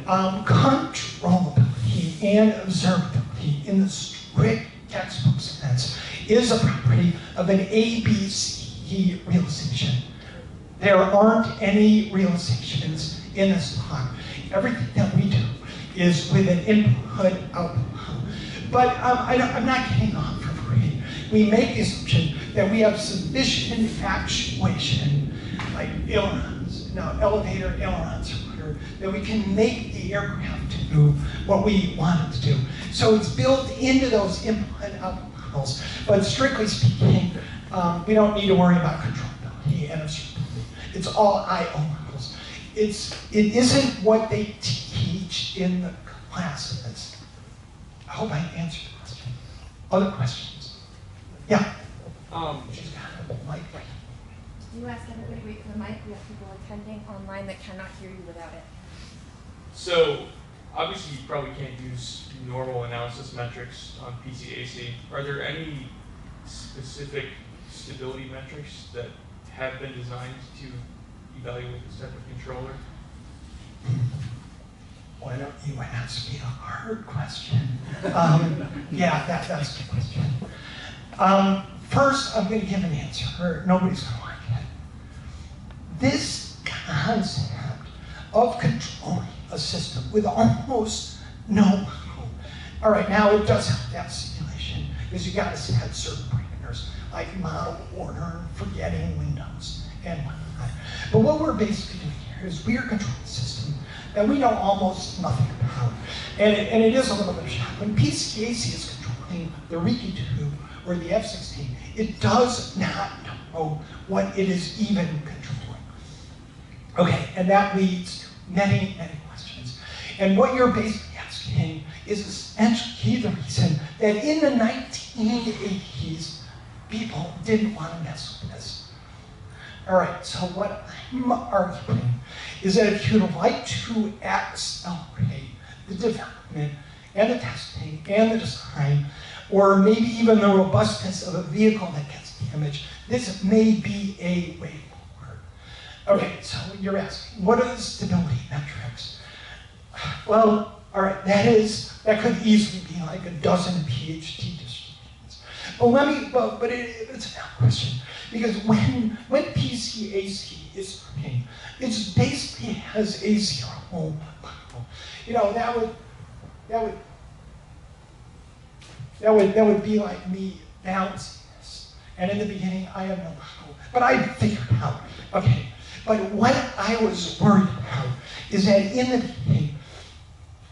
Controllability and observability in the strict textbook sense is a property of an ABC realization. There aren't any realizations in this talk. Everything that we do is with an input-output. But I'm not getting off for free. We make the assumption that we have sufficient actuation, like ailerons, elevator ailerons, or whatever, that we can make the aircraft do what we want it to do. So it's built into those input-output models. But strictly speaking, we don't need to worry about controllability and observability. It's all I/O models. It isn't what they teach in the classes. I hope I answered the question. Other questions? Yeah. She's got a mic. You ask everybody wait for the mic. We have people attending online that cannot hear you without it. So, obviously you probably can't use normal analysis metrics on PCAC. Are there any specific stability metrics that have been designed to evaluate this type of controller? Why don't you ask me a hard question? Yeah, that's a good question. First, I'm going to give an answer. Nobody's going to like it. This concept of controlling a system with almost no model. All right, now it does have to have simulation because you got to set certain parameters like model order, forgetting windows, and whatnot. But what we're basically doing here is we are controlling a system that we know almost nothing about. And it is a little bit of a shock. When PCAC is controlling the Riki 2 or the F-16, it does not know what it is even controlling. Okay, and that leads to many, many questions. And what you're basically asking is essentially the reason that in the 1980s, people didn't want to mess with this. All right, so what I'm arguing is that if you'd like to accelerate the development and the testing and the design, or maybe even the robustness of a vehicle that gets damaged, this may be a way forward. Okay, so you're asking, what are the stability metrics? Well, all right, that could easily be like a dozen PhD dissertations. But it's a valid question. Because when PCAC is working, it's basically has a zero model. You know, that would be like me balancing this. And in the beginning, I have no model, but I figured it out. Okay, but what I was worried about is that in the beginning,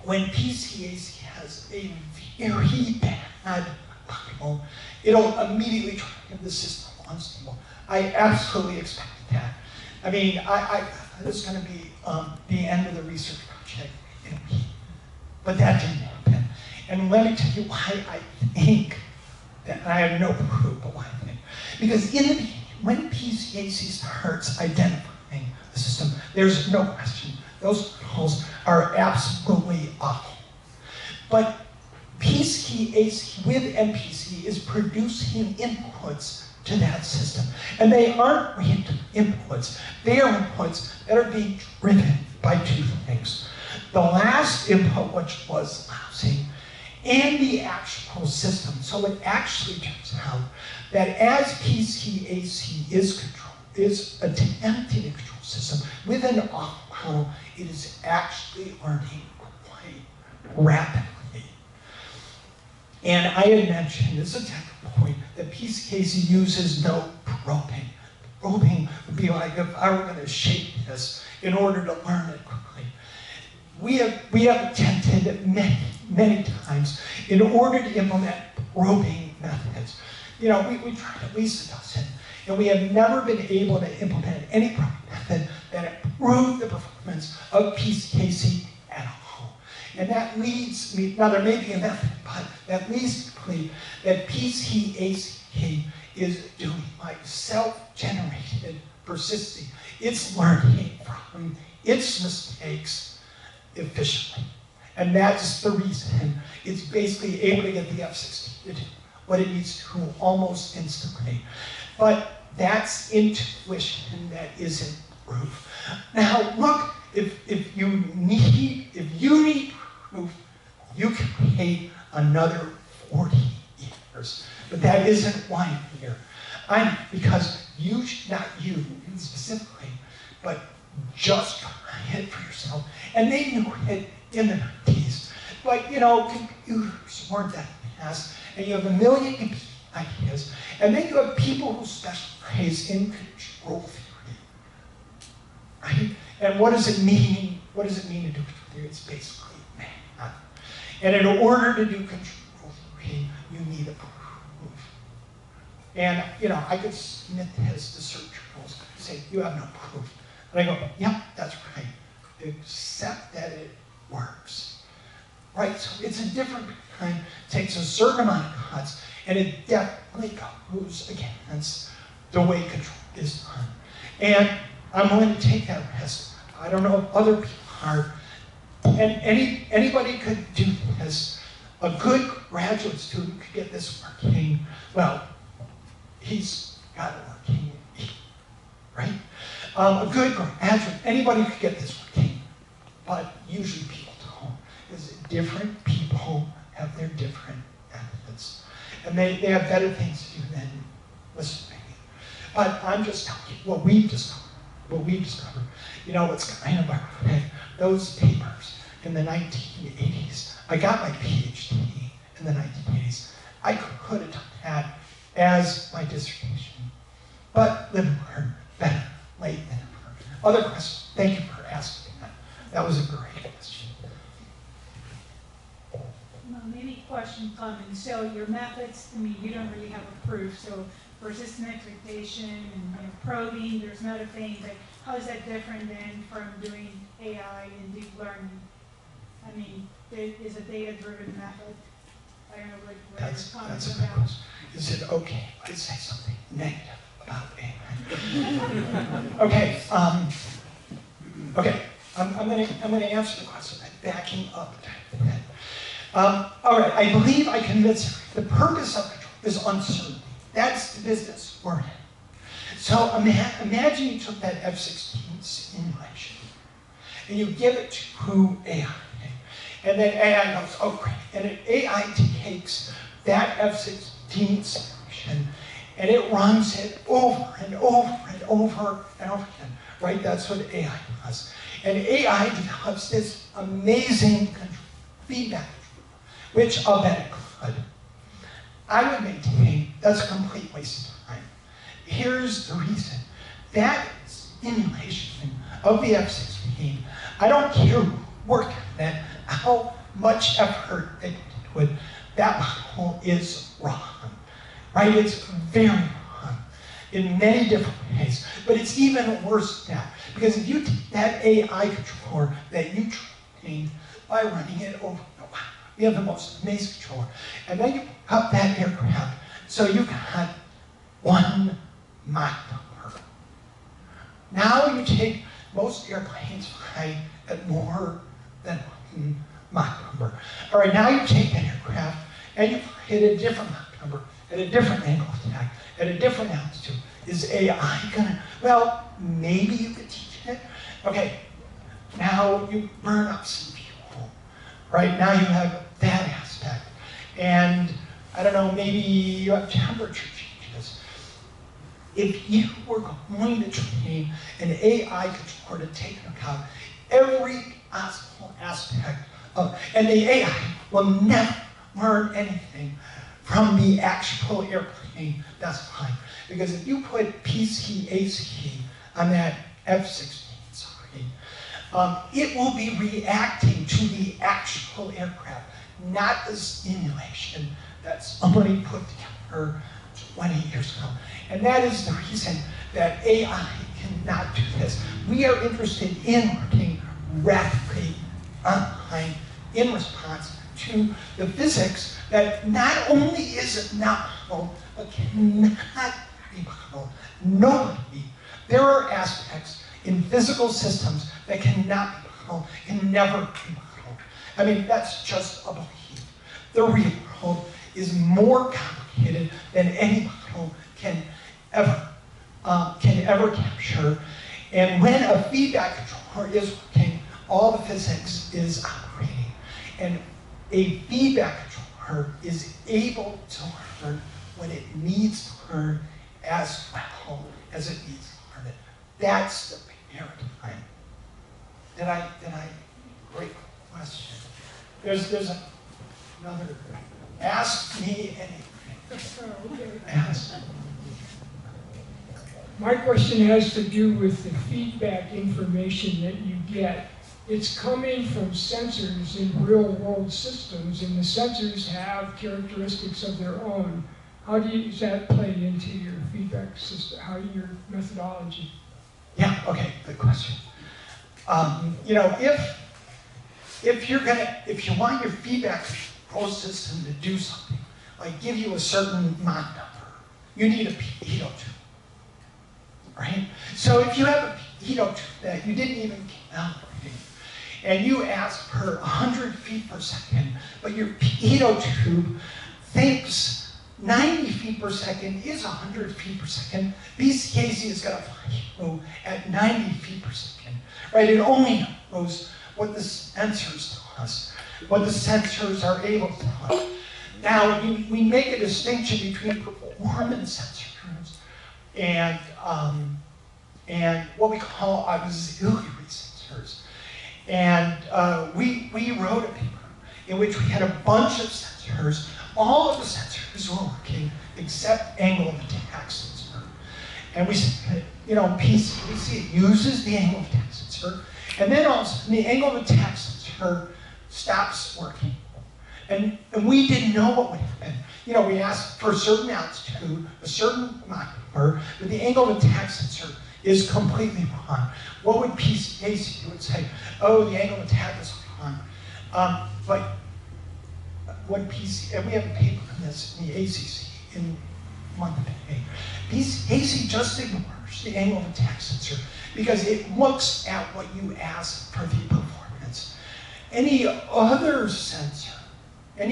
when PCAC has a very bad model, it'll immediately try to give the system unstable. I absolutely expected that. I mean, this is going to be the end of the research project in a week. But that didn't happen. And let me tell you why I think that, and I have no proof, but why I think. Because in the beginning, when PCAC starts identifying the system, there's no question. Those controls are absolutely awful. But PCAC with MPC is producing inputs to that system. And they aren't random inputs. They are inputs that are being driven by two things. The last input, which was lousy, and the actual system. So it actually turns out that as PCAC is attempting a control system with an off model, it is actually learning quite rapidly. And I had mentioned, this is a technical point, that PCAC uses no probing. Probing would be like if I were going to shape this in order to learn it quickly. We have attempted many times in order to implement probing methods. We tried at least a dozen, and we have never been able to implement any probing method that improved the performance of PCAC at all. And that leads me, now there may be a method, but that leads me to believe that PCAC is doing like self-generated persisting. It's learning from its mistakes efficiently. And that's the reason it's basically able to get the F-16 to do what it needs to almost instantly. But that's intuition that isn't proof. Now look, if you need proof, you can wait another 40 years. But that isn't why I'm here. Because you, not you specifically, but just try it for yourself. And they knew it in the 90s. But computers weren't that fast, and you have a million competing ideas, and then you have people who specialize in control theory, right? And what does it mean? What does it mean to do control theory? It's basically math. And in order to do control theory, you need a proof. And I could submit this to search journals and say, you have no proof. And I go, yep, that's right, except that it works. Right, so it's a different kind, takes a certain amount of cuts, and it definitely goes against the way control is done. And I'm willing to take that risk. I don't know if other people are. And anybody could do this. A good graduate student could get this working. Well, he's got it working, right? A good graduate, anybody could get this working, but usually people don't. Because different people have their different methods. And they have better things to do than listen to me. But I'm just telling you what we've discovered. What's kind of ironic, those papers in the 1980s, I got my PhD in the 1980s. I could have done that as my dissertation. But live and learn, better late than never. Other questions? Thank you for asking that. That was a great question. Well, maybe question coming. So your methods, you don't really have a proof. So persistent expectation and probing, there's another thing. But how is that different than from doing AI and deep learning? Is a data-driven method? I don't know what your comments That's a good about. question. Is it okay if I say something negative about AI? Okay. I'm going to answer the question by backing up a bit. All right. I believe I convinced you. The purpose of control is uncertainty. That's the business we're in. So imagine you took that F-16 simulation and you give it to AI. And then AI goes, oh great. And AI takes that F-16 simulation and it runs it over and over and over and over again. Right? That's what AI does. And AI develops this amazing feedback, which I'll bet it could. I would maintain that's a complete waste of time. Here's the reason. That simulation of the F-16, I don't care who worked on it, how much effort they did with that model is wrong. Right? It's very wrong in many different ways. But it's even worse than that. Because if you take that AI controller that you trained by running it over, wow, you have the most amazing controller. And then you up that aircraft, so you got one Mach number. Now you take most airplanes fly at more than one Mach number. All right, now you take that aircraft and you fly at a different Mach number, at a different angle of attack, at a different altitude. Is AI gonna, well, maybe you could teach it. Okay, now you burn up some fuel. Right, now you have that aspect. And I don't know, maybe you have temperature changes. If you were going to train an AI controller to take into account every possible aspect of, and the AI will never learn anything from the actual airplane, that's fine. Because if you put PCAC on that F-16, it will be reacting to the actual aircraft, not the simulation that somebody put together 20 years ago. And that is the reason that AI cannot do this. We are interested in working rapidly online in response to the physics that not only is it not modeled, but cannot be modeled. Nobody. There are aspects in physical systems that cannot be modeled, can never be modeled. I mean, that's just a belief. The real world is more complicated than any model can ever capture. And when a feedback controller is working, all the physics is operating. And a feedback controller is able to learn when it needs to learn as well as it needs to learn it. That's the paradigm. Did I, great question. There's another, ask me anything. Ask. My question has to do with the feedback information that you get. It's coming from sensors in real-world systems, and the sensors have characteristics of their own. How does that play into your feedback system? How your methodology? Yeah. Okay. Good question. You know, if you want your feedback control system to do something, like give you a certain Mach number, you need a pitot tube, right? So if you have a pitot tube that you didn't even calibrate, and you ask for 100 feet per second, but your pitot tube thinks 90 feet per second is 100 feet per second, BCAC is going to find you at 90 feet per second, right? It only knows what the sensors tell us, what the sensors are able to tell us. Now, we make a distinction between performance sensors and what we call auxiliary sensors. And we wrote a paper in which we had a bunch of sensors. All of the sensors were working except angle of attack sensor. And we said, you know, PCAC uses the angle of attack sensor, and then all of a sudden the angle of attack sensor stops working. And we didn't know what would happen. You know, we asked for a certain altitude, a certain Mach number, but the angle of attack sensor is completely wrong. What would PCAC do? It would say, oh, the angle of attack is wrong. But what and we have a paper on this in the ACC in month of May. PCAC just ignores the angle of attack sensor because it looks at what you ask for the performance. Any other sensor, it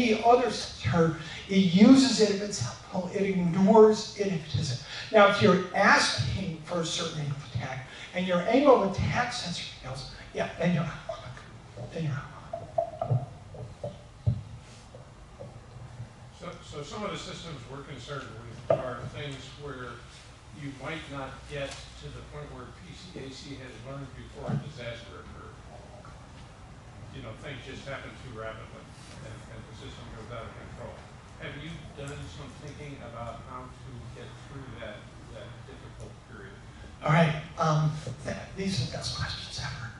uses it if it's helpful, it ignores it if it isn't. Now, if you're asking for a certain angle of attack, and your angle of attack sensor fails, yeah, then you're out of luck. Then you're out of luck. So some of the systems we're concerned with are things where you might not get to the point where PCAC has learned before a disaster occurred. You know, things just happen too rapidly, and the system goes out of control. Have you done some thinking about how to get through that difficult period? All right, these are the best questions ever.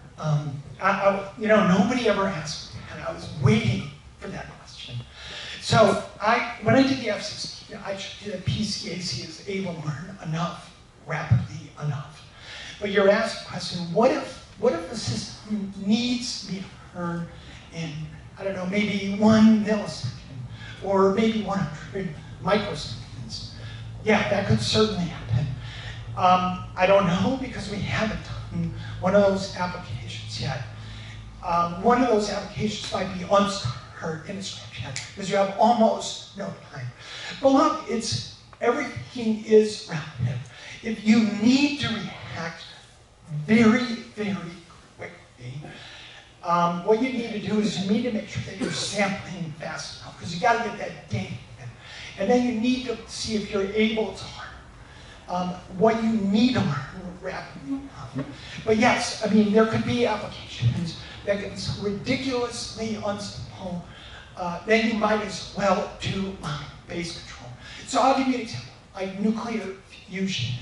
You know, nobody ever asked me, and I was waiting for that question. So when I did the F-16, I checked that PCAC is able to learn enough, rapidly enough. But you're asked the question, what if the system needs me to learn in, I don't know, maybe 1 millisecond, or maybe 100 microseconds? Yeah, that could certainly happen. I don't know because we haven't done one of those applications yet. One of those applications might be unstarted in a script yet because you have almost no time. But look, everything is relative. If you need to react very, very quickly, what you need to do is you need to make sure that you're sampling fast enough because you got to get that data in. And then you need to see if you're able to learn what you need to learn rapidly enough. But yes, I mean, there could be applications that get so ridiculously unstable, then you might as well do base control. So I'll give you an example, like nuclear fusion.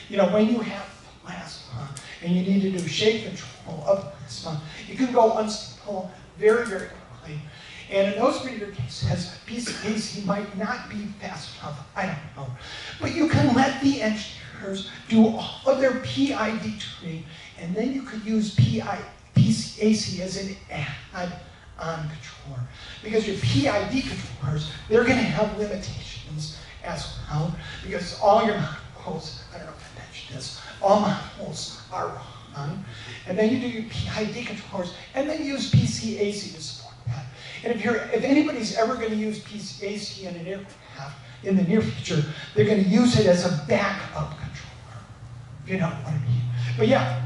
You know, when you have plasma and you need to do shape control of plasma, you can go unstable very, very quickly. And in those particular cases, PCAC might not be fast enough, I don't know. But you can let the engineers do all of their PID training, and then you could use PCAC as an add-on controller. Because your PID controllers, they're going to have limitations as well, because all your models, I don't know if I mentioned this, all models are wrong. And then you do your PID controllers, and then use PCAC to support that. And if anybody's ever going to use PCAC in an aircraft in the near future, they're going to use it as a backup controller, if you know what I mean. But yeah,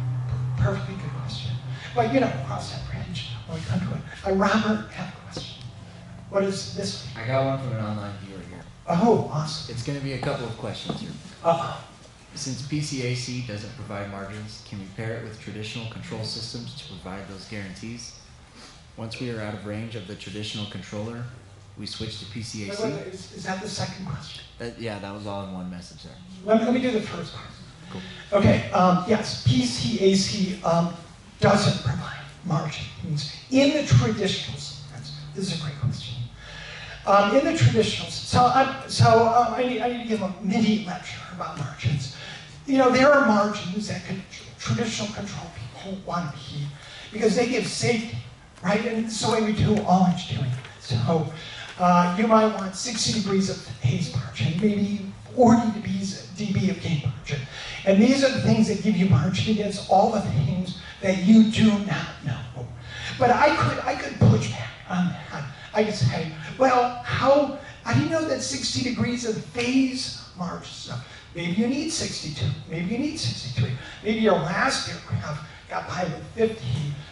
perfectly good question. But you know, cross that bridge when we come to it. Robert, have a question. What is this? I got one from an online viewer here. Oh, awesome. It's going to be a couple of questions here. Since PCAC doesn't provide margins, can we pair it with traditional control systems to provide those guarantees? Once we are out of range of the traditional controller, we switch to PCAC. Wait, is that the second question? Yeah, that was all in one message there. Let me do the first question. Cool. Okay, yes, PCAC doesn't provide margins in the traditional sense. This is a great question. In the traditional sense, I need to give a mini lecture about margins. You know, there are margins that traditional control people want to keep because they give safety, right? And it's the way we do all engineering. So you might want 60 degrees of phase margin, maybe 40 dB of gain margin. And these are the things that give you margin against all the things that you do not know. But I could push back on that. I could say, well, how do you know that 60 degrees of phase margin stuff? Maybe you need 62, maybe you need 63. Maybe your last aircraft got by with 50,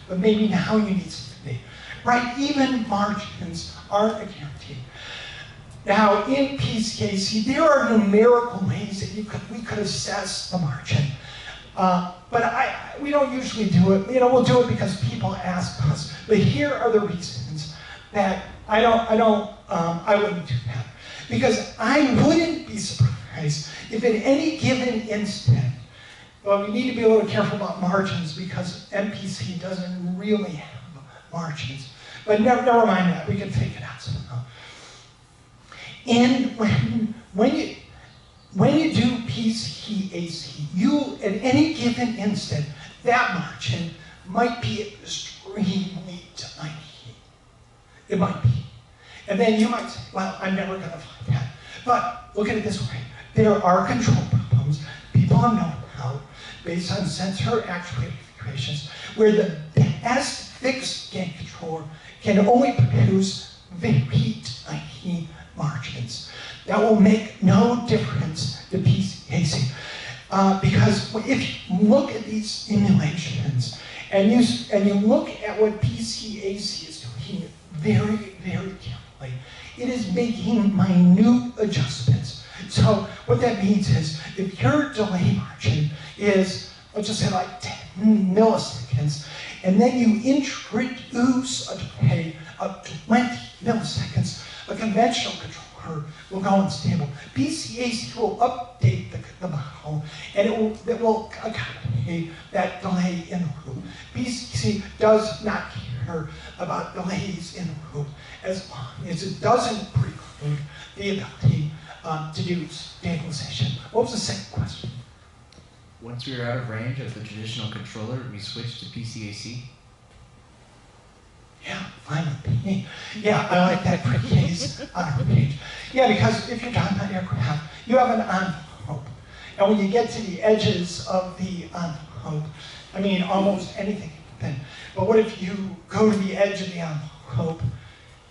but maybe now you need 60. Right? Even margins aren't a guarantee. Now, in PCAC, there are numerical ways that we could assess the margin. But we don't usually do it. You know, we'll do it because people ask us. But here are the reasons that I wouldn't do that. Because I wouldn't be surprised if in any given instant, well, we need to be a little careful about margins because MPC doesn't really have margins. But never mind that, we can take it out somehow. And when you do PCAC, you, at any given instant, that margin might be extremely tiny. It might be. And then you might say, well, I'm never going to find that. But look at it this way. There are control problems. People have known how, based on sensor actuator configurations, where the best fixed gain controller can only produce very tiny margins. That will make no difference to PCAC. Because if you look at these simulations and you look at what PCAC is doing very, very carefully, it is making minute adjustments. So what that means is if your delay margin is, let's just say like 10 milliseconds, and then you introduce a delay of 20 milliseconds, a conventional controller will go unstable. PCAC will update the model, and it will accommodate that delay in the loop. PCAC does not care about delays in the loop as long as it doesn't preclude the ability to do stabilization. What was the second question? Once we are out of range of the traditional controller, we switch to PCAC. Yeah, fine with me. Yeah, I like that phrase, on range. Yeah, because if you're talking about aircraft, you have an envelope. And when you get to the edges of the envelope, I mean, almost anything can happen. But what if you go to the edge of the envelope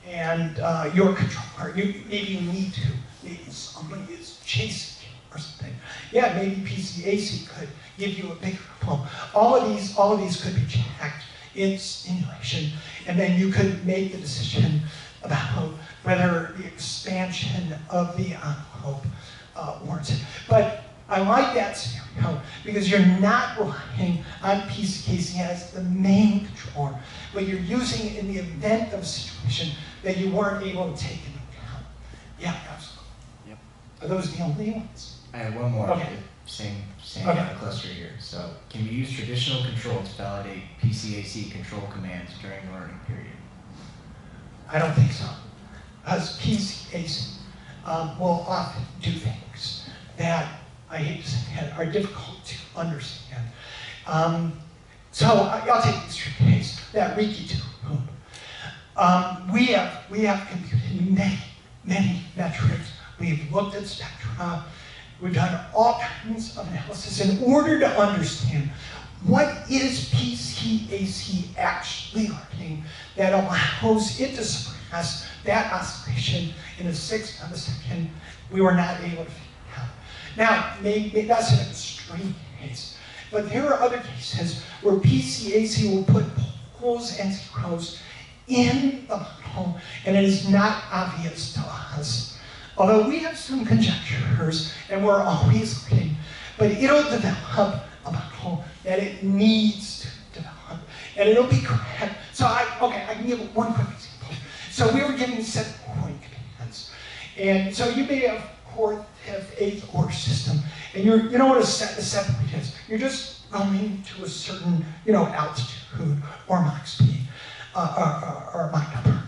and your controller, maybe you need to, maybe somebody is chasing you or something. Yeah, maybe PCAC could give you a bigger envelope. All of these could be checked in simulation, and then you could make the decision about whether the expansion of the envelope warrants it. But I like that scenario because you're not relying on PC casing as the main controller, but you're using it in the event of a situation that you weren't able to take into account. Yeah, absolutely. Yep. Are those the only ones? I have one more. Okay. Same Okay. cluster here. So, can we use traditional control to validate PCAC control commands during the learning period? I don't think so. Because PCAs will often do things that, I hate to say it, are difficult to understand. So I'll take this case, that Riki 2. We have computed many metrics. We've looked at spectra. We've done all kinds of analysis in order to understand what is PCAC actually learning that allows it to suppress that oscillation in a 1/6 of a second. We were not able to figure out. Now, maybe that's an extreme case, but there are other cases where PCAC will put poles and zeros in the model, and it is not obvious to us. Although we have some conjectures, and we're always looking, but it'll develop a model that it needs to develop, and it'll be correct. So I can give one quick example. So we were giving 7-point commands, and so you may have 4th, 5th, 8th order system, and you know what a 7-point is. You're just going to a certain altitude or Mach speed or Mach number.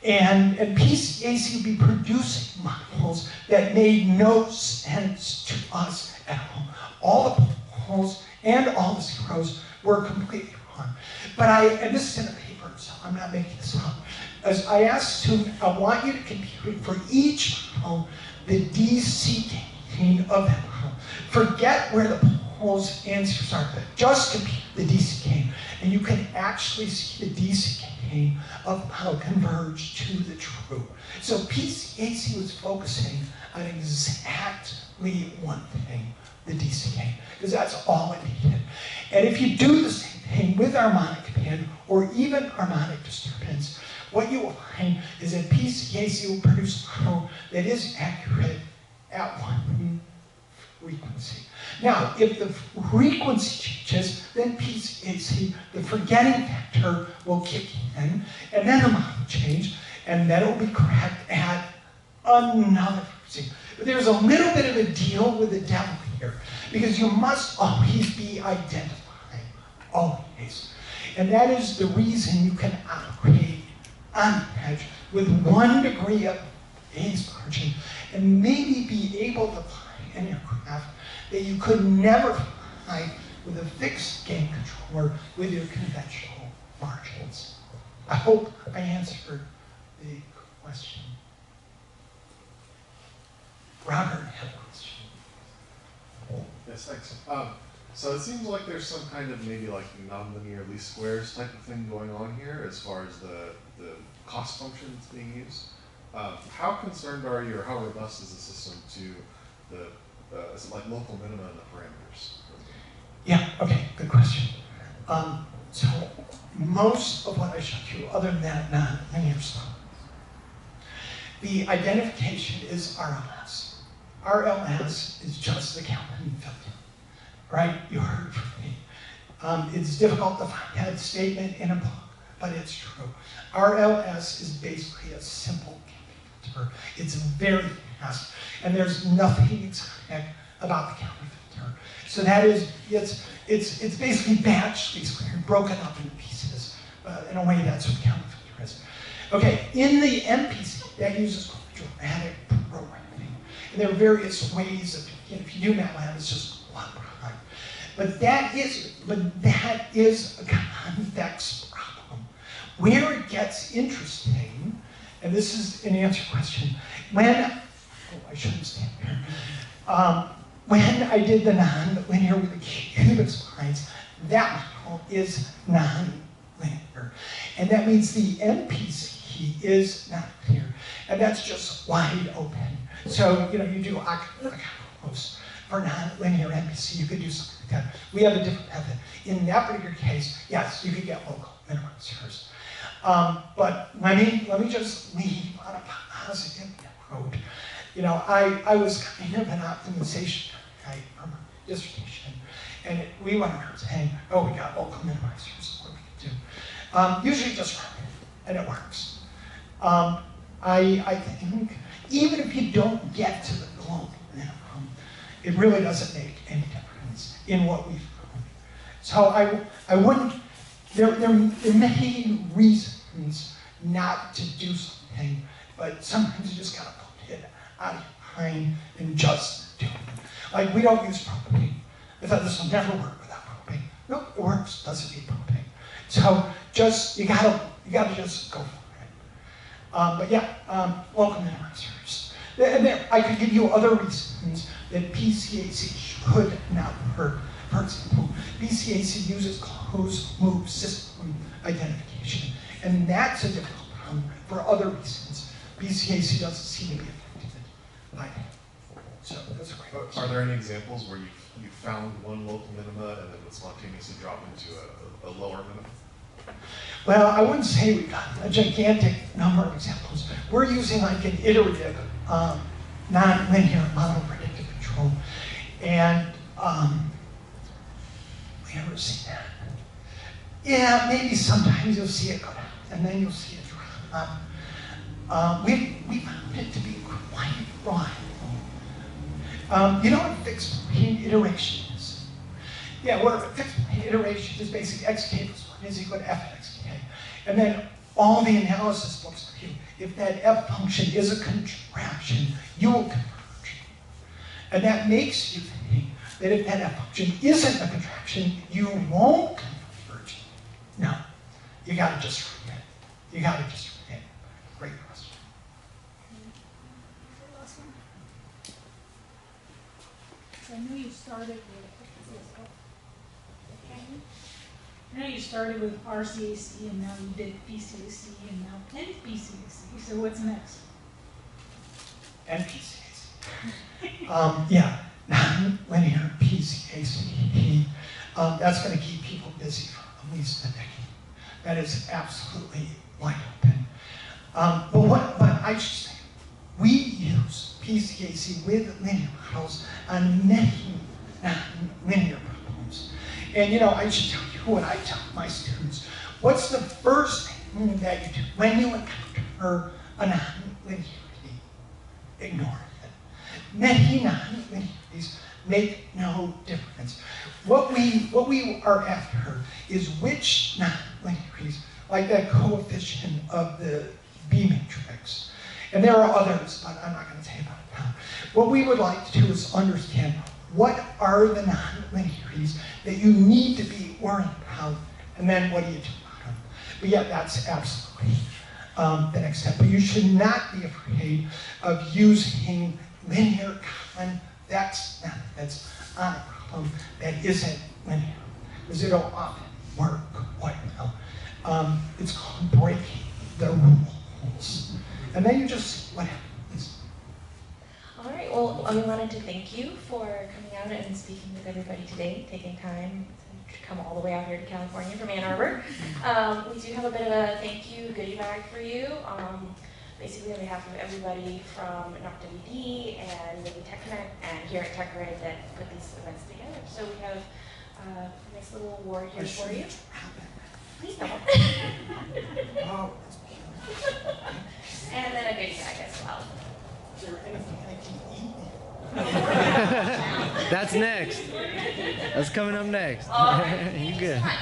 And PCAC would be producing models that made no sense to us at all. All the poles and all the zeros were completely wrong. But and this is in the paper, so I'm not making this up. As I asked him, I want you to compute for each model the DC gain of that model. Forget where the poles and zeros are. Just compute the DC gain. And you can actually see the DC gain of how converge to the true. So PCAC was focusing on exactly one thing, the DC gain, because that's all it needed. And if you do the same thing with harmonic band or even harmonic disturbance, what you will find is that PCAC will produce a model that is accurate at one frequency. Now, if the frequency changes, then PCAC, the forgetting factor, will kick in, and then the model will change, and then it will be correct at another frequency. But there's a little bit of a deal with the devil here, because you must always be identifying, always. And that is the reason you can operate on edge with 1 degree of phase margin, and maybe be able to find an aircraft that you could never find with a fixed gain controller with your conventional margins. I hope I answered the question. Robert had a question. Yes, thanks. So it seems like there's some kind of maybe like nonlinear least squares type of thing going on here as far as the cost function that's being used. How concerned are you, or how robust is the system to the is it like local minima in the parameters? Yeah, okay, good question. So most of what I showed you, other than that non-linear stuff, the identification is RLS. RLS is just the Kelvin filter, right? You heard from me. It's difficult to find that statement in a book, but it's true. RLS is basically a simple filter. It's very fast, and there's nothing exotic about the Kelvin filter. So that is, it's basically batch least squared, broken up into pieces. In a way, that's what Kelvin filter is. Okay, in the MPC, that uses quadratic programming. And there are various ways of, if you do MATLAB, it's just one product. But that is a convex problem. Where it gets interesting, and this is an answer question, I shouldn't stand here. When I did the non-linear with the cubic splines, that model is non-linear. And that means the MPC is not linear. And that's just wide open. So, you do oculos for non-linear MPC. You could do something like that. We have a different method. In that particular case, yes, you could get local minimizers. But let me just leave on a positive note. You know, I was kind of an optimization guy for my dissertation, and we went around saying, oh, we got local minimizers, what do we do? Usually just run it, and it works. I think even if you don't get to the global minimum, it really doesn't make any difference in what we've found. So I wouldn't, there are many reasons not to do something, but sometimes you just gotta put it out of your mind and just do it. Like, we don't use propane. I thought this will never work without propane. No, it works, doesn't need propane. So just, you gotta just go for it. But yeah, local minimizers. And there, I could give you other reasons that PCAC should not work. For example, PCAC uses closed loop system identification, and that's a difficult problem for other reasons. PCAC doesn't seem to be affected by that. So that's a great reason. Are there any examples where you found one local minima and then would spontaneously drop into a lower minima? Well, I wouldn't say we've got a gigantic number of examples. We're using like an iterative, non-linear model predictive control. And we ever seen that? Yeah, maybe sometimes you'll see it go down, and then you'll see it drop. We found it to be quite reliable. You know what fixed point iteration is? Yeah, what a fixed point iteration is basically xk plus 1 is equal to f at xk. And then all the analysis books tell you, if that f function is a contraction, you will converge. And that makes you think that if that f function isn't a contraction, you won't converge. No, you gotta just forget. You gotta just forget. Great question. So I know you started with RCAC, and now you did PCAC, and now NPCAC. So what's next? NPCAC. Yeah, non-linear PCAC. That's going to keep people busy for at least a decade. That is absolutely wide open. But I should say, we use PCAC with linear models on many non-linear problems. And you know, I should tell you what I tell my students. What's the first thing that you do when you encounter a non-linearity? Ignore it. Many non-linearities make no difference. What we are after is which non-linearities, like that coefficient of the B matrix. And there are others, but I'm not going to tell you about it now. What we would like to do is understand what are the non-linearities that you need to be worried about, and then what do you do about them? But yeah, that's absolutely the next step. But you should not be afraid of using linear convex methods on a problem that isn't linear, because it'll often work quite well. It's called breaking the rules. And then you just, what happens? All right, well, we wanted to thank you for coming out and speaking with everybody today, taking time to come all the way out here to California from Ann Arbor. We do have a bit of a thank you goodie bag for you. Basically on behalf of everybody from Knott WD and maybe TechNet and here at TechGrid that put these events together. So we have a nice little award here for you. Please don't. Oh, And then a goodie bag as well. is there anything I can eat? That's next. That's coming up next. All right, You thank good. so much.